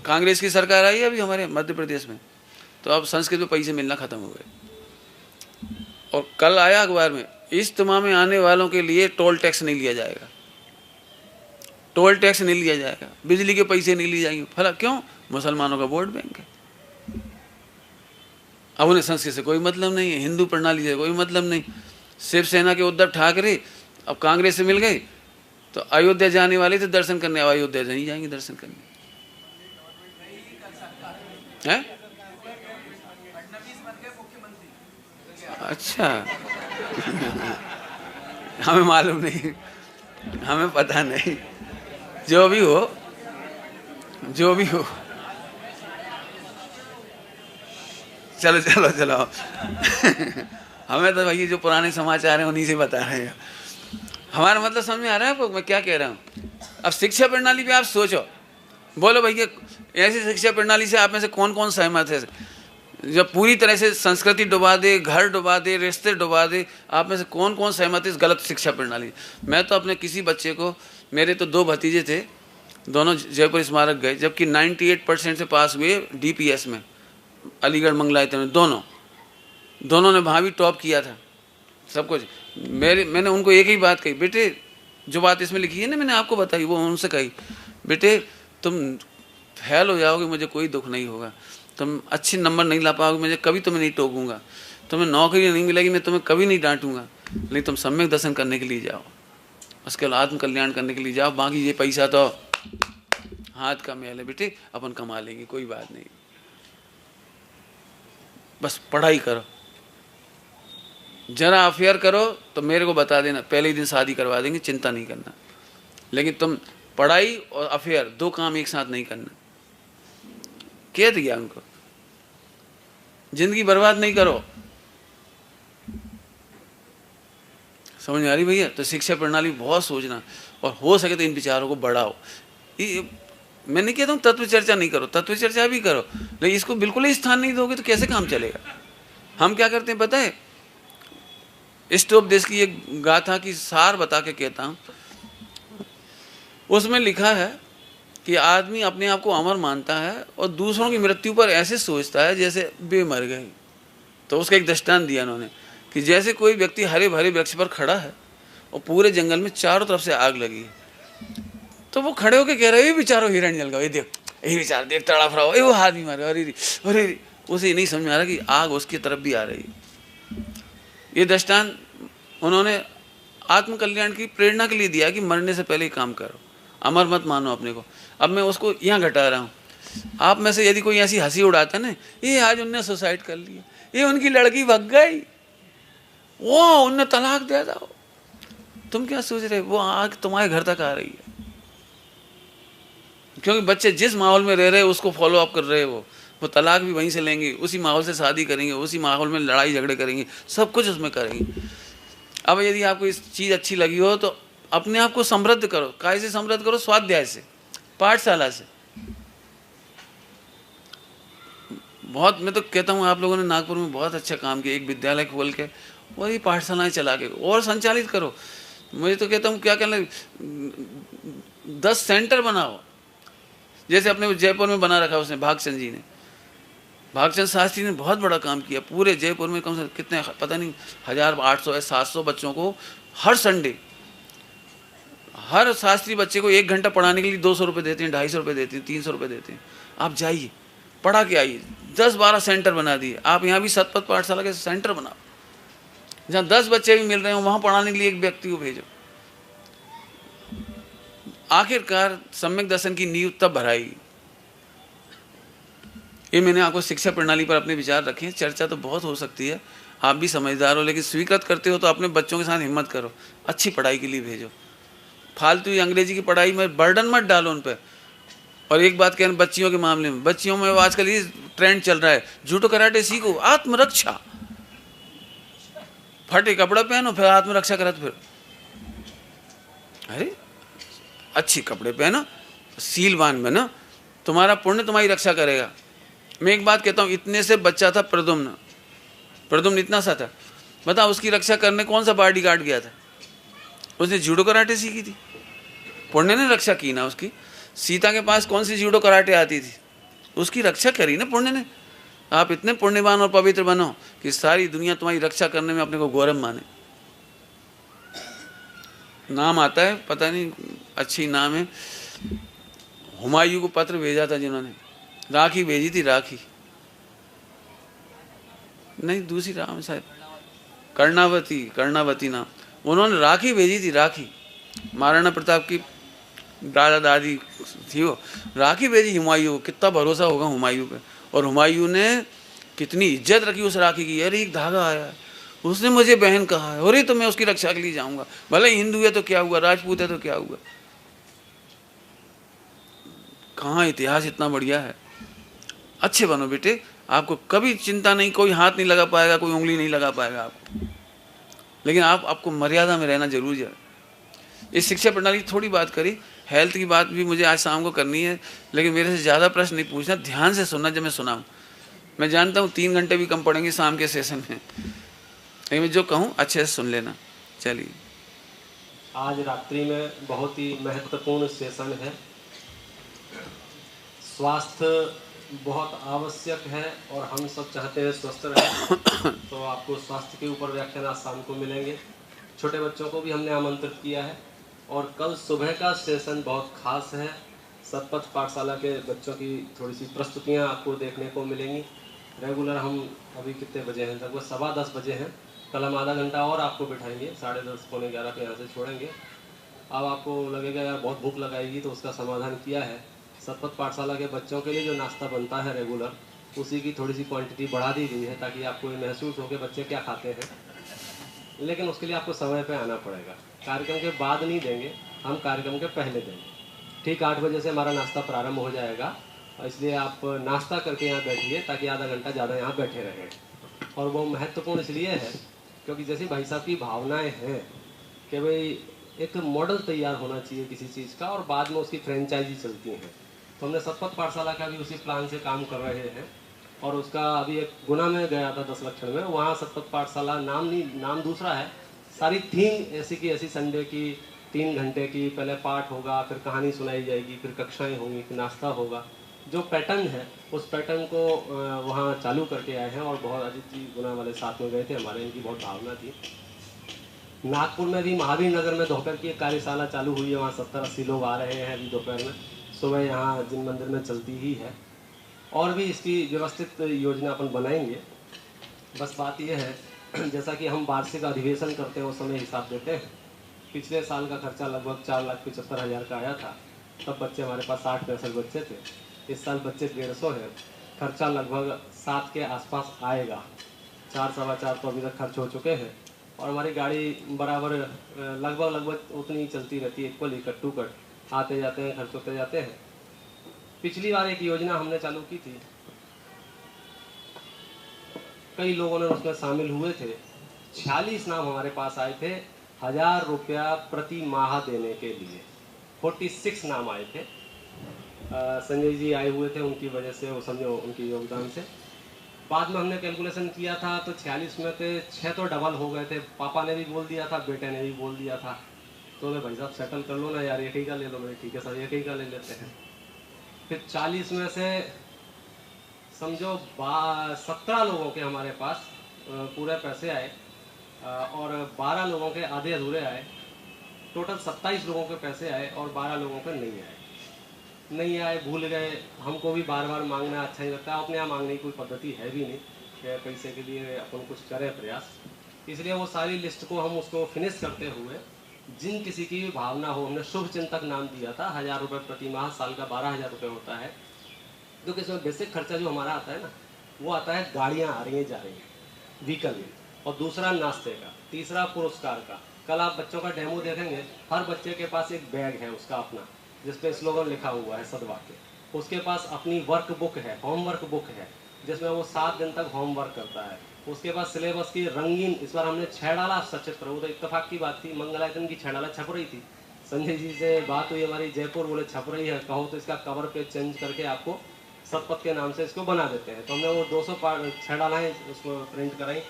कांग्रेस की सरकार आई है अभी हमारे मध्य प्रदेश में, तो अब संस्कृत में पैसे मिलना खत्म हो गए। और कल आया अखबार में, इज्तिमा में आने वालों के लिए टोल टैक्स नहीं लिया जाएगा, टोल टैक्स नहीं लिया जाएगा, बिजली के पैसे नहीं लिए जाएंगे। भला क्यों? मुसलमानों का वोट बैंक है। अब उन्हें संस्कृत से कोई मतलब नहीं है, हिंदू प्रणाली से कोई मतलब नहीं। शिवसेना के उद्धव ठाकरे अब कांग्रेस से मिल गए तो अयोध्या जाने वाले थे दर्शन करने, अब अयोध्या नहीं जाएंगे दर्शन करने हैं? अच्छा हमें मालूम नहीं, हमें पता नहीं। जो भी हो, जो भी हो, चलो चलो चलो हमें तो भैया जो पुराने समाचार हैं उन्हीं से बता रहे हैं। हमारा मतलब समझ में आ रहा है आपको मैं क्या कह रहा हूँ? अब शिक्षा प्रणाली पे आप सोचो, बोलो भैया ऐसी शिक्षा प्रणाली से आप में से कौन कौन सहमत है? जब पूरी तरह से संस्कृति डुबा दे, घर डुबा दे, रिश्ते डुबा दे, आप में से कौन कौन सहमत है इस गलत शिक्षा प्रणाली? मैं तो अपने किसी बच्चे को, मेरे तो 2 भतीजे थे, दोनों जयपुर स्मारक गए, जबकि 98% से पास हुए डीपीएस में, अलीगढ़ मंगलायतन में, दोनों ने वहाँ भी टॉप किया था सब कुछ। मैंने उनको एक ही बात कही, बेटे जो बात इसमें लिखी है ना मैंने आपको बताई, वो उनसे कही, बेटे तुम फेल हो जाओगे मुझे कोई दुख नहीं होगा, तुम अच्छे नंबर नहीं ला पाओगे मुझे कभी तुम्हें नहीं टोकूंगा, तुम्हें नौकरी नहीं मिलेगी मैं तुम्हें कभी नहीं डांटूंगा, लेकिन तुम सम्यक दर्शन करने के लिए जाओ, उसके बाद आत्म कल्याण करने के लिए जाओ, बाकी ये पैसा तो हाथ का मैल है बेटे, अपन कमा लेंगे कोई बात नहीं, बस पढ़ाई करो। जरा अफेयर करो तो मेरे को बता देना, पहले ही दिन शादी करवा देंगे, चिंता नहीं करना, लेकिन तुम पढ़ाई और अफेयर 2 काम एक साथ नहीं करना। कह दिया उनको, जिंदगी बर्बाद नहीं करो। समझ में आ रही भैया? तो शिक्षा प्रणाली बहुत सोचना, और हो सके तो इन विचारों को बढ़ाओ। मैं नहीं कहता हूँ तत्व चर्चा नहीं करो, तत्व चर्चा भी करो, लेकिन इसको बिल्कुल ही स्थान नहीं दोगे तो कैसे काम चलेगा? हम क्या करते हैं पता है, स्टोप देश की एक गाथा की सार बता के कहता हूँ। उसमें लिखा है कि आदमी अपने आप को अमर मानता है और दूसरों की मृत्यु पर ऐसे सोचता है जैसे वे मर गए। तो उसका एक दृष्टांत दिया उन्होंने कि जैसे कोई व्यक्ति हरे भरे वृक्ष पर खड़ा है और पूरे जंगल में चारों तरफ से आग लगी है, तो वो खड़े होकर कह रहे हैं, ये बेचारो हिरण जल गया, ये देख, ये बेचारा देख तड़फ रहा हो, ये वो आदमी मर गया, अरे अरे। उसे नहीं समझ में आ रहा कि आग उसकी तरफ भी आ रही है। ये दृष्टांत उन्होंने आत्मकल्याण की प्रेरणा के लिए दिया कि मरने से पहले ही काम करो, अमर मत मानो अपने को। अब मैं उसको यहाँ घटा रहा हूँ। आप में से यदि कोई ऐसी हंसी उड़ाता ना, ये आज उनने सुसाइड कर लिया, ये उनकी लड़की भग गई, वो उनने तलाक दे दो, तुम क्या सोच रहे, वो आग तुम्हारे घर तक आ रही है। क्योंकि बच्चे जिस माहौल में रह रहे हैं उसको फॉलो अप कर रहे हैं, वो तलाक भी वहीं से लेंगे, उसी माहौल से शादी करेंगे, उसी माहौल में लड़ाई झगड़े करेंगे, सब कुछ उसमें करेंगे। अब यदि आपको इस चीज़ अच्छी लगी हो तो अपने आप को समृद्ध करो। काय से समृद्ध करो? स्वाध्याय से, पाठशाला से। बहुत, मैं तो कहता हूँ आप लोगों ने नागपुर में बहुत अच्छा काम किया, एक विद्यालय खोल के और ये पाठशालाएं चला के और संचालित करो। मुझे तो कहता हूँ क्या कहना, 10 सेंटर बनाओ, जैसे अपने जयपुर में बना रखा उसने, भागचंद जी ने, भागचंद शास्त्री ने बहुत बड़ा काम किया। पूरे जयपुर में कम से कितने, पता नहीं 1800 या 700 बच्चों को हर संडे, हर शास्त्री बच्चे को 1 घंटा पढ़ाने के लिए 200 रुपये देते हैं, 250 रुपये देते हैं, 300 रुपये देते हैं। आप जाइए, पढ़ा के आइए। 10-12 सेंटर बना दिए। आप यहाँ भी सतपथ पाठशाला के सेंटर बनाओ, जहाँ 10 बच्चे भी मिल रहे हो, वहाँ पढ़ाने के लिए एक व्यक्ति को भेजो। आखिरकार सम्यक दर्शन की नींव तब भराई। ये मैंने आपको शिक्षा प्रणाली पर अपने विचार रखे हैं। चर्चा तो बहुत हो सकती है, आप भी समझदार हो, लेकिन स्वीकृत करते हो तो अपने बच्चों के साथ हिम्मत करो, अच्छी पढ़ाई के लिए भेजो। फालतू ही अंग्रेजी की पढ़ाई में बर्डन मत डालो उन पर। और एक बात कहना, बच्चियों के मामले में, बच्चियों में आजकल ये ट्रेंड चल रहा है, जूडो कराटे सीखो, आत्मरक्षा। फटे कपड़ा पहनो फिर आत्मरक्षा करत फिर, अरे अच्छी कपड़े पहनो, सीलवान बनो, तुम्हारा पुण्य तुम्हारी रक्षा करेगा। मैं एक बात कहता हूँ, इतने से बच्चा था प्रद्युम्न इतना सा था, बता उसकी रक्षा करने कौन सा बॉडीगार्ड गया था? उसने जूडो कराटे सीखी थी, पुण्य ने रक्षा की ना उसकी। सीता के पास कौन सी जूडो कराटे आती थी? उसकी रक्षा करी ना पुण्य ने। आप इतने पुण्यवान और पवित्र बनो कि सारी दुनिया तुम्हारी रक्षा करने में अपने को गौरव माने। नाम आता है, पता नहीं, अच्छी नाम है। हुमायूं को पत्र भेजा था जिन्होंने, राखी भेजी थी, राखी नहीं, दूसरी राम शायद, कर्णावती नाम, उन्होंने राखी भेजी थी, राखी। महाराणा प्रताप की दादा दादी थी वो, राखी भेजी हुमायूं। कितना भरोसा होगा हुमायूं पे। और हुमायूं ने कितनी इज्जत रखी उस राखी की। अरे एक धागा आया, उसने मुझे बहन कहा है, अरे तो मैं उसकी रक्षा के लिए जाऊंगा, भले हिंदू है तो क्या हुआ, राजपूत है तो क्या हुआ। कहाँ इतिहास इतना बढ़िया है। अच्छे बनो बेटे, आपको कभी चिंता नहीं, कोई हाथ नहीं लगा पाएगा, कोई उंगली नहीं लगा पाएगा आपको, लेकिन आपको मर्यादा में रहना जरूरी है। इस शिक्षा प्रणाली की थोड़ी बात करी, हेल्थ की बात भी मुझे आज शाम को करनी है, लेकिन मेरे से ज़्यादा प्रश्न नहीं पूछना, ध्यान से सुनना जब मैं सुनाऊँ। मैं जानता हूँ 3 घंटे भी कम पड़ेंगे शाम के सेशन में, लेकिन मैं जो कहूँ अच्छे से सुन लेना। चलिए, आज रात्रि में बहुत ही महत्वपूर्ण सेशन है। स्वास्थ्य बहुत आवश्यक है और हम सब चाहते हैं स्वस्थ रहें, तो आपको स्वास्थ्य के ऊपर व्याख्यान आज शाम को मिलेंगे। छोटे बच्चों को भी हमने आमंत्रित किया है और कल सुबह का सेशन बहुत खास है। सतपथ पाठशाला के बच्चों की थोड़ी सी प्रस्तुतियां आपको देखने को मिलेंगी। रेगुलर हम अभी कितने बजे हैं, लगभग 10:15 बजे हैं। कल हम आधा घंटा और आपको बिठाएंगे, 10:30 पौने 11 पे यहाँ से छोड़ेंगे। अब आपको लगेगा यार बहुत भूख लगाएगी, तो उसका समाधान किया है। सतपथ पाठशाला के बच्चों के लिए जो नाश्ता बनता है रेगुलर, उसी की थोड़ी सी क्वांटिटी बढ़ा दी गई है, ताकि आपको ये महसूस हो कि बच्चे क्या खाते हैं। लेकिन उसके लिए आपको समय पे आना पड़ेगा। कार्यक्रम के बाद नहीं देंगे, हम कार्यक्रम के पहले देंगे। ठीक 8 बजे से हमारा नाश्ता प्रारंभ हो जाएगा, इसलिए आप नाश्ता करके यहाँ बैठिए, ताकि आधा घंटा ज़्यादा यहाँ बैठे रहें। और वो महत्वपूर्ण इसलिए है क्योंकि जैसे भाई साहब की भावनाएँ हैं कि भाई एक मॉडल तैयार होना चाहिए किसी चीज़ का, और बाद में उसकी फ्रेंचाइजी चलती हैं। तो हमने सतपथ पाठशाला का भी उसी प्लान से काम कर रहे हैं और उसका अभी एक गुना में गया था 10 लक्षण में, वहाँ सतपथ पाठशाला नाम नहीं, नाम दूसरा है। सारी थीम ऐसी की ऐसी, संडे की 3 घंटे की, पहले पाठ होगा, फिर कहानी सुनाई जाएगी, फिर कक्षाएं होंगी, फिर नाश्ता होगा। जो पैटर्न है उस पैटर्न को वहाँ चालू करके आए हैं और बहुत अजीत जी गुना वाले साथ में गए थे हमारे, इनकी बहुत भावना थी। नागपुर में भी महावीर नगर में दोपहर की एक कार्यशाला चालू हुई है, वहाँ 70-80 लोग आ रहे हैं अभी दोपहर में। सुबह यहाँ जिन मंदिर में चलती ही है, और भी इसकी व्यवस्थित योजना अपन बनाएंगे। बस बात यह है, जैसा कि हम वार्षिक अधिवेशन करते हैं उस समय हिसाब देते हैं। पिछले साल का खर्चा लगभग 4,75,000 का आया था, तब बच्चे हमारे पास 60-65 बच्चे थे। इस साल बच्चे 150 है, खर्चा लगभग 7 के आसपास आएगा। 4-4.25 तो अभी तक खर्च हो चुके हैं, और हमारी गाड़ी बराबर लगभग उतनी ही चलती रहती है, इक्वली कट टू कट, आते जाते हैं, खर्च होते जाते हैं। पिछली बार एक योजना हमने चालू की थी, कई लोगों ने उसमें शामिल हुए थे। 46 नाम हमारे पास आए थे 1000 रुपया प्रति माह देने के लिए। 46 नाम आए थे। संजय जी आए हुए थे, उनकी वजह से, वो समझो उनके योगदान से। बाद में हमने कैलकुलेशन किया था तो 46 में से 6 तो डबल हो गए थे। पापा ने भी बोल दिया था, बेटे ने भी बोल दिया था, तो भाई साहब सेटल कर लो ना यार, एक ही का ले लो। भाई ठीक है सर, एक ही का ले लेते हैं। फिर 40 में से समझो 17 लोगों के हमारे पास पूरे पैसे आए, और 12 लोगों के आधे अधूरे आए। टोटल 27 लोगों के पैसे आए और 12 लोगों के नहीं आए, भूल गए। हमको भी बार बार मांगना अच्छा नहीं लगता, अपने यहाँ मांगने की कोई पद्धति है भी नहीं कि पैसे के लिए अपन कुछ करें प्रयास। इसलिए वो सारी लिस्ट को हम उसको फिनिश करते हुए, जिन किसी की भी भावना हो, हमने शुभ चिंतक नाम दिया था। 1000 रुपये प्रति माह, साल का 12,000 रुपये होता है। क्योंकि इसमें बेसिक खर्चा जो हमारा आता है ना, वो आता है गाड़ियाँ आ रही हैं जा रही हैं व्हीकल में, और दूसरा नाश्ते का, तीसरा पुरस्कार का। कल आप बच्चों का डेमो देखेंगे, हर बच्चे के पास एक बैग है उसका अपना, जिस पे स्लोगन लिखा हुआ है सदवाक्य। उसके पास अपनी वर्क बुक है, होमवर्क बुक है, जिसमें वो 7 दिन तक होमवर्क करता है। उसके पास सिलेबस की रंगीन, इस बार हमने 6 डाला सचित्र, वो तो इत्तेफाक की बात थी, मंगलायतन की 6 डाला छप रही थी। संजय जी से बात हुई हमारी जयपुर, बोले छप रही है, कहो तो इसका कवर पे चेंज करके आपको सतपथ के नाम से इसको बना देते हैं। तो हमने वो 200 6 डाला है, उसको प्रिंट कराई।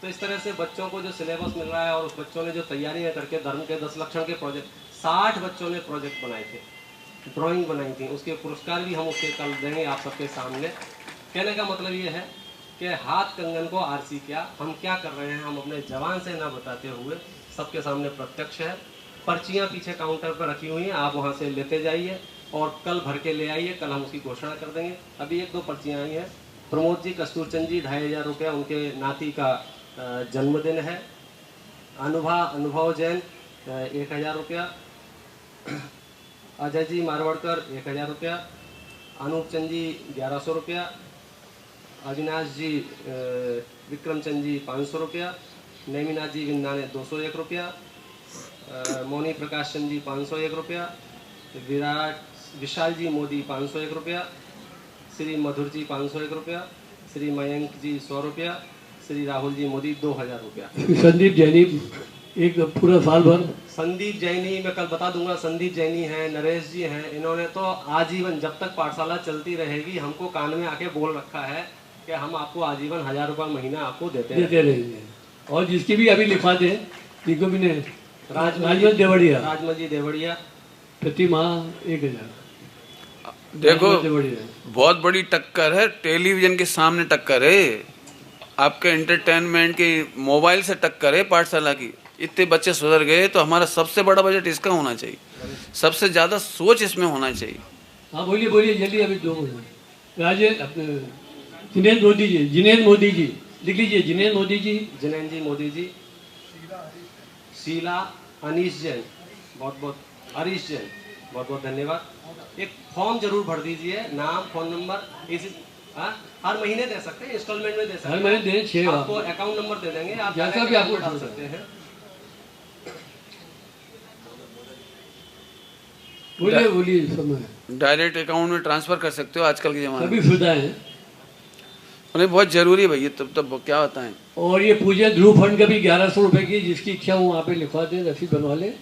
तो इस तरह से बच्चों को जो सिलेबस मिल रहा है, और उस बच्चों ने जो तैयारियां करके धर्म के 10 लक्षण के प्रोजेक्ट, 60 बच्चों ने प्रोजेक्ट बनाए थे, ड्राइंग बनाई थी, उसके पुरस्कार भी हम उसके कल देंगे आप सबके सामने। कहने का मतलब ये है कि हाथ कंगन को आरसी क्या, हम क्या कर रहे हैं, हम अपने जवान से ना बताते हुए सबके सामने प्रत्यक्ष है। पर्चियाँ पीछे काउंटर पर रखी हुई हैं, आप वहाँ से लेते जाइए और कल भर के ले आइए, कल हम उसकी घोषणा कर देंगे। अभी 1-2 पर्चियाँ आई हैं। प्रमोद जी, कस्तूरचंद जी 2,500 रुपया, उनके नाती का जन्मदिन है। अनुभव जैन 1,000 रुपया। अजय जी मारवाड़कर 1,000 रुपया। अनूप चंद जी 1,100 रुपया। अविनाश जी विक्रमचंद जी 500 रुपया। नेमिनाथ जी विन्ना ने 201 रुपया। मोनी प्रकाश चंद जी 501 रुपया। विशाल जी मोदी 501 रुपया। श्री मधुर जी 501 रुपया। श्री मयंक जी 100 रुपया। श्री राहुल जी मोदी 2,000 रुपया। संदीप जैनी एक पूरा साल भर। संदीप जैनी मैं कल बता दूंगा, संदीप जैनी हैं, नरेश जी हैं, इन्होंने तो आजीवन, जब तक पाठशाला चलती रहेगी, हमको कान में आके बोल रखा है कि हम आपको आजीवन 1000 रुपये महीना आपको देते रहेंगे। और जिसकी भी अभी लिखवा दे, जिनको भी ने राजमल देवड़िया प्रति माह 1,000। देखो बहुत बड़ी टक्कर है, टेलीविजन के सामने टक्कर है, आपके एंटरटेनमेंट की मोबाइल से टक्कर है पाठशाला की। इतने बच्चे सुधर गए तो हमारा सबसे बड़ा बजट इसका होना चाहिए, सबसे ज़्यादा सोच इसमें होना चाहिए। हाँ बोलिए जल्दी, अभी 2 जिनेंद्र मोदी जी लिख लीजिए। जिनेंद्र मोदी जी, शीला अनीश जैन, बहुत हरीश जैन, बहुत धन्यवाद। एक फॉर्म जरूर भर दीजिए, नाम, फोन नंबर, इसी हर महीने दे सकते हैं, इंस्टॉलमेंट में दे सकते हैं, हर महीने दें। 6 आपको अकाउंट नंबर दे देंगे, आप जैसा भी आपको डाल सकते हैं। बोलिए समय डायरेक्ट अकाउंट में ट्रांसफर कर सकते हो आजकल के ज़माने में, सभी सुविधाएं हैं। उन्हें बहुत जरूरी है भैया, तब क्या होता है। और ये पूजे ध्रुव फंड का भी 1,100 रुपये की, जिसकी इच्छा हो वहाँ पे लिखवा दें, रसीद बनवा लें।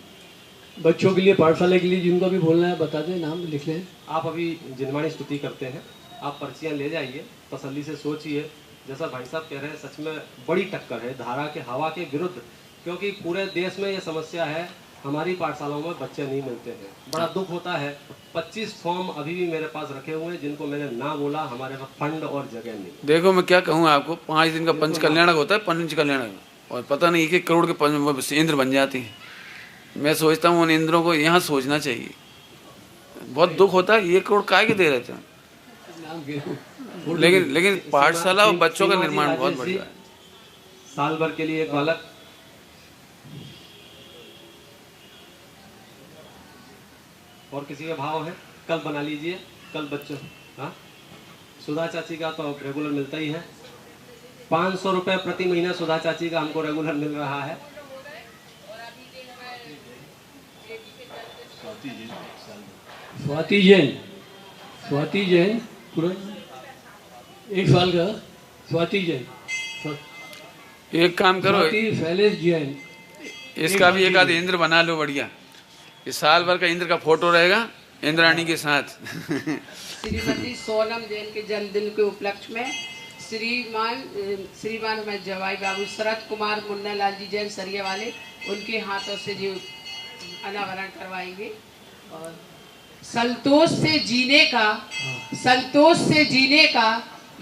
बच्चों के लिए, पाठशाला के लिए जिनको भी बोलना है बता दें, नाम लिख लें। आप अभी जिनवाणी स्तुति करते हैं, आप पर्चियाँ ले जाइए, तसल्ली से सोचिए। जैसा भाई साहब कह रहे हैं, सच में बड़ी टक्कर है धारा के हवा के विरुद्ध, क्योंकि पूरे देश में ये समस्या है, हमारी पाठशालाओं में बच्चे नहीं मिलते हैं। बड़ा दुख होता है। 25 फॉर्म अभी भी मेरे पास रखे हुए हैं जिनको मैंने ना बोला, हमारे पास फंड और जगह नहीं। देखो मैं क्या कहूँ आपको, 5 दिन का पंच कल्याणक होता है, पंच कल्याणक, और पता नहीं 1-1 करोड़ के इंद्र बन जाती हैं। मैं सोचता हूँ उन इंद्रों को यहाँ सोचना चाहिए। बहुत दुख होता है, 1 करोड़ काय के दे रहे थे, लेकिन पाठशाला और बच्चों का निर्माण बहुत बढ़िया है। साल भर के लिए एक बालक। और किसी का भाव है कल बना लीजिए, कल बच्चों। हाँ, सुधा चाची का तो रेगुलर मिलता ही है। 500 रुपये प्रति महीना सुधा चाची का हमको रेगुलर मिल रहा है। स्वाति जैन पूरा 1 साल का। स्वाति जैन, एक काम करो, शैलेश जैन, इसका भी एक आध इंद्र बना लो बढ़िया। इस साल भर का इंद्र का फोटो रहेगा इंद्राणी के साथ। श्रीमती सोनम जैन के जन्मदिन के उपलक्ष्य में श्रीमान हमारे जवाई बाबू शरद कुमार मुन्ना लाल जी जैन सरिया वाले, उनके हाथों से जो अनावरण करवाएंगे। और संतोष से जीने का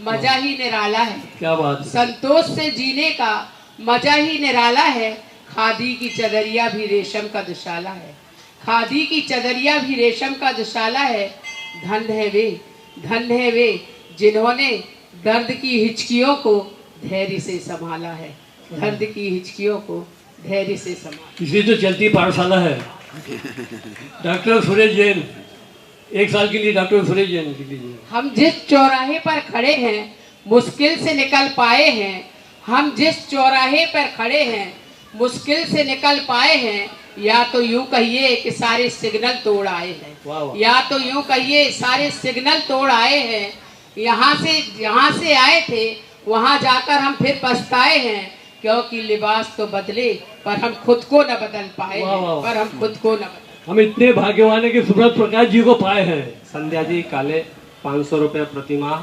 मजा ही निराला है। क्या बात है। संतोष से जीने का मजा ही निराला है। खादी की चदरिया भी रेशम का दुशाला है। खादी की चदरिया भी रेशम का दुशाला है। धन्य है वे जिन्होंने दर्द की हिचकियों को धैर्य से संभाला है। दर्द की हिचकियों को धैर्य से संभाला। इसलिए तो चलती पाठशाला है। डॉक्टर सुरेश जैन, 1 साल के लिए डॉक्टर सुरेश जैन के लिए। हम जिस चौराहे पर खड़े हैं मुश्किल से निकल पाए हैं। हम जिस चौराहे पर खड़े हैं मुश्किल से निकल पाए हैं। या तो यूं कहिए कि सारे सिग्नल तोड़ आए हैं। या तो यूं कहिए सारे सिग्नल तोड़ आए हैं। यहाँ से आए थे, वहाँ जाकर हम फिर पछताए हैं। क्योंकि लिबास तो बदले पर हम खुद को न बदल पाए। हम इतने भाग्यवान है कि सुब्रत प्रकाश जी को पाए हैं। संध्या जी काले 500 रुपये प्रति माह।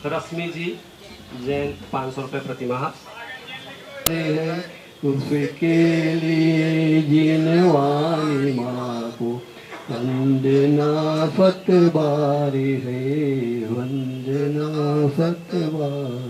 रश्मि जी जैन 500 रुपये प्रति माह। उसके लिए जिनवानी माँ को वंदना फतबारी है, वंदना फतबारी।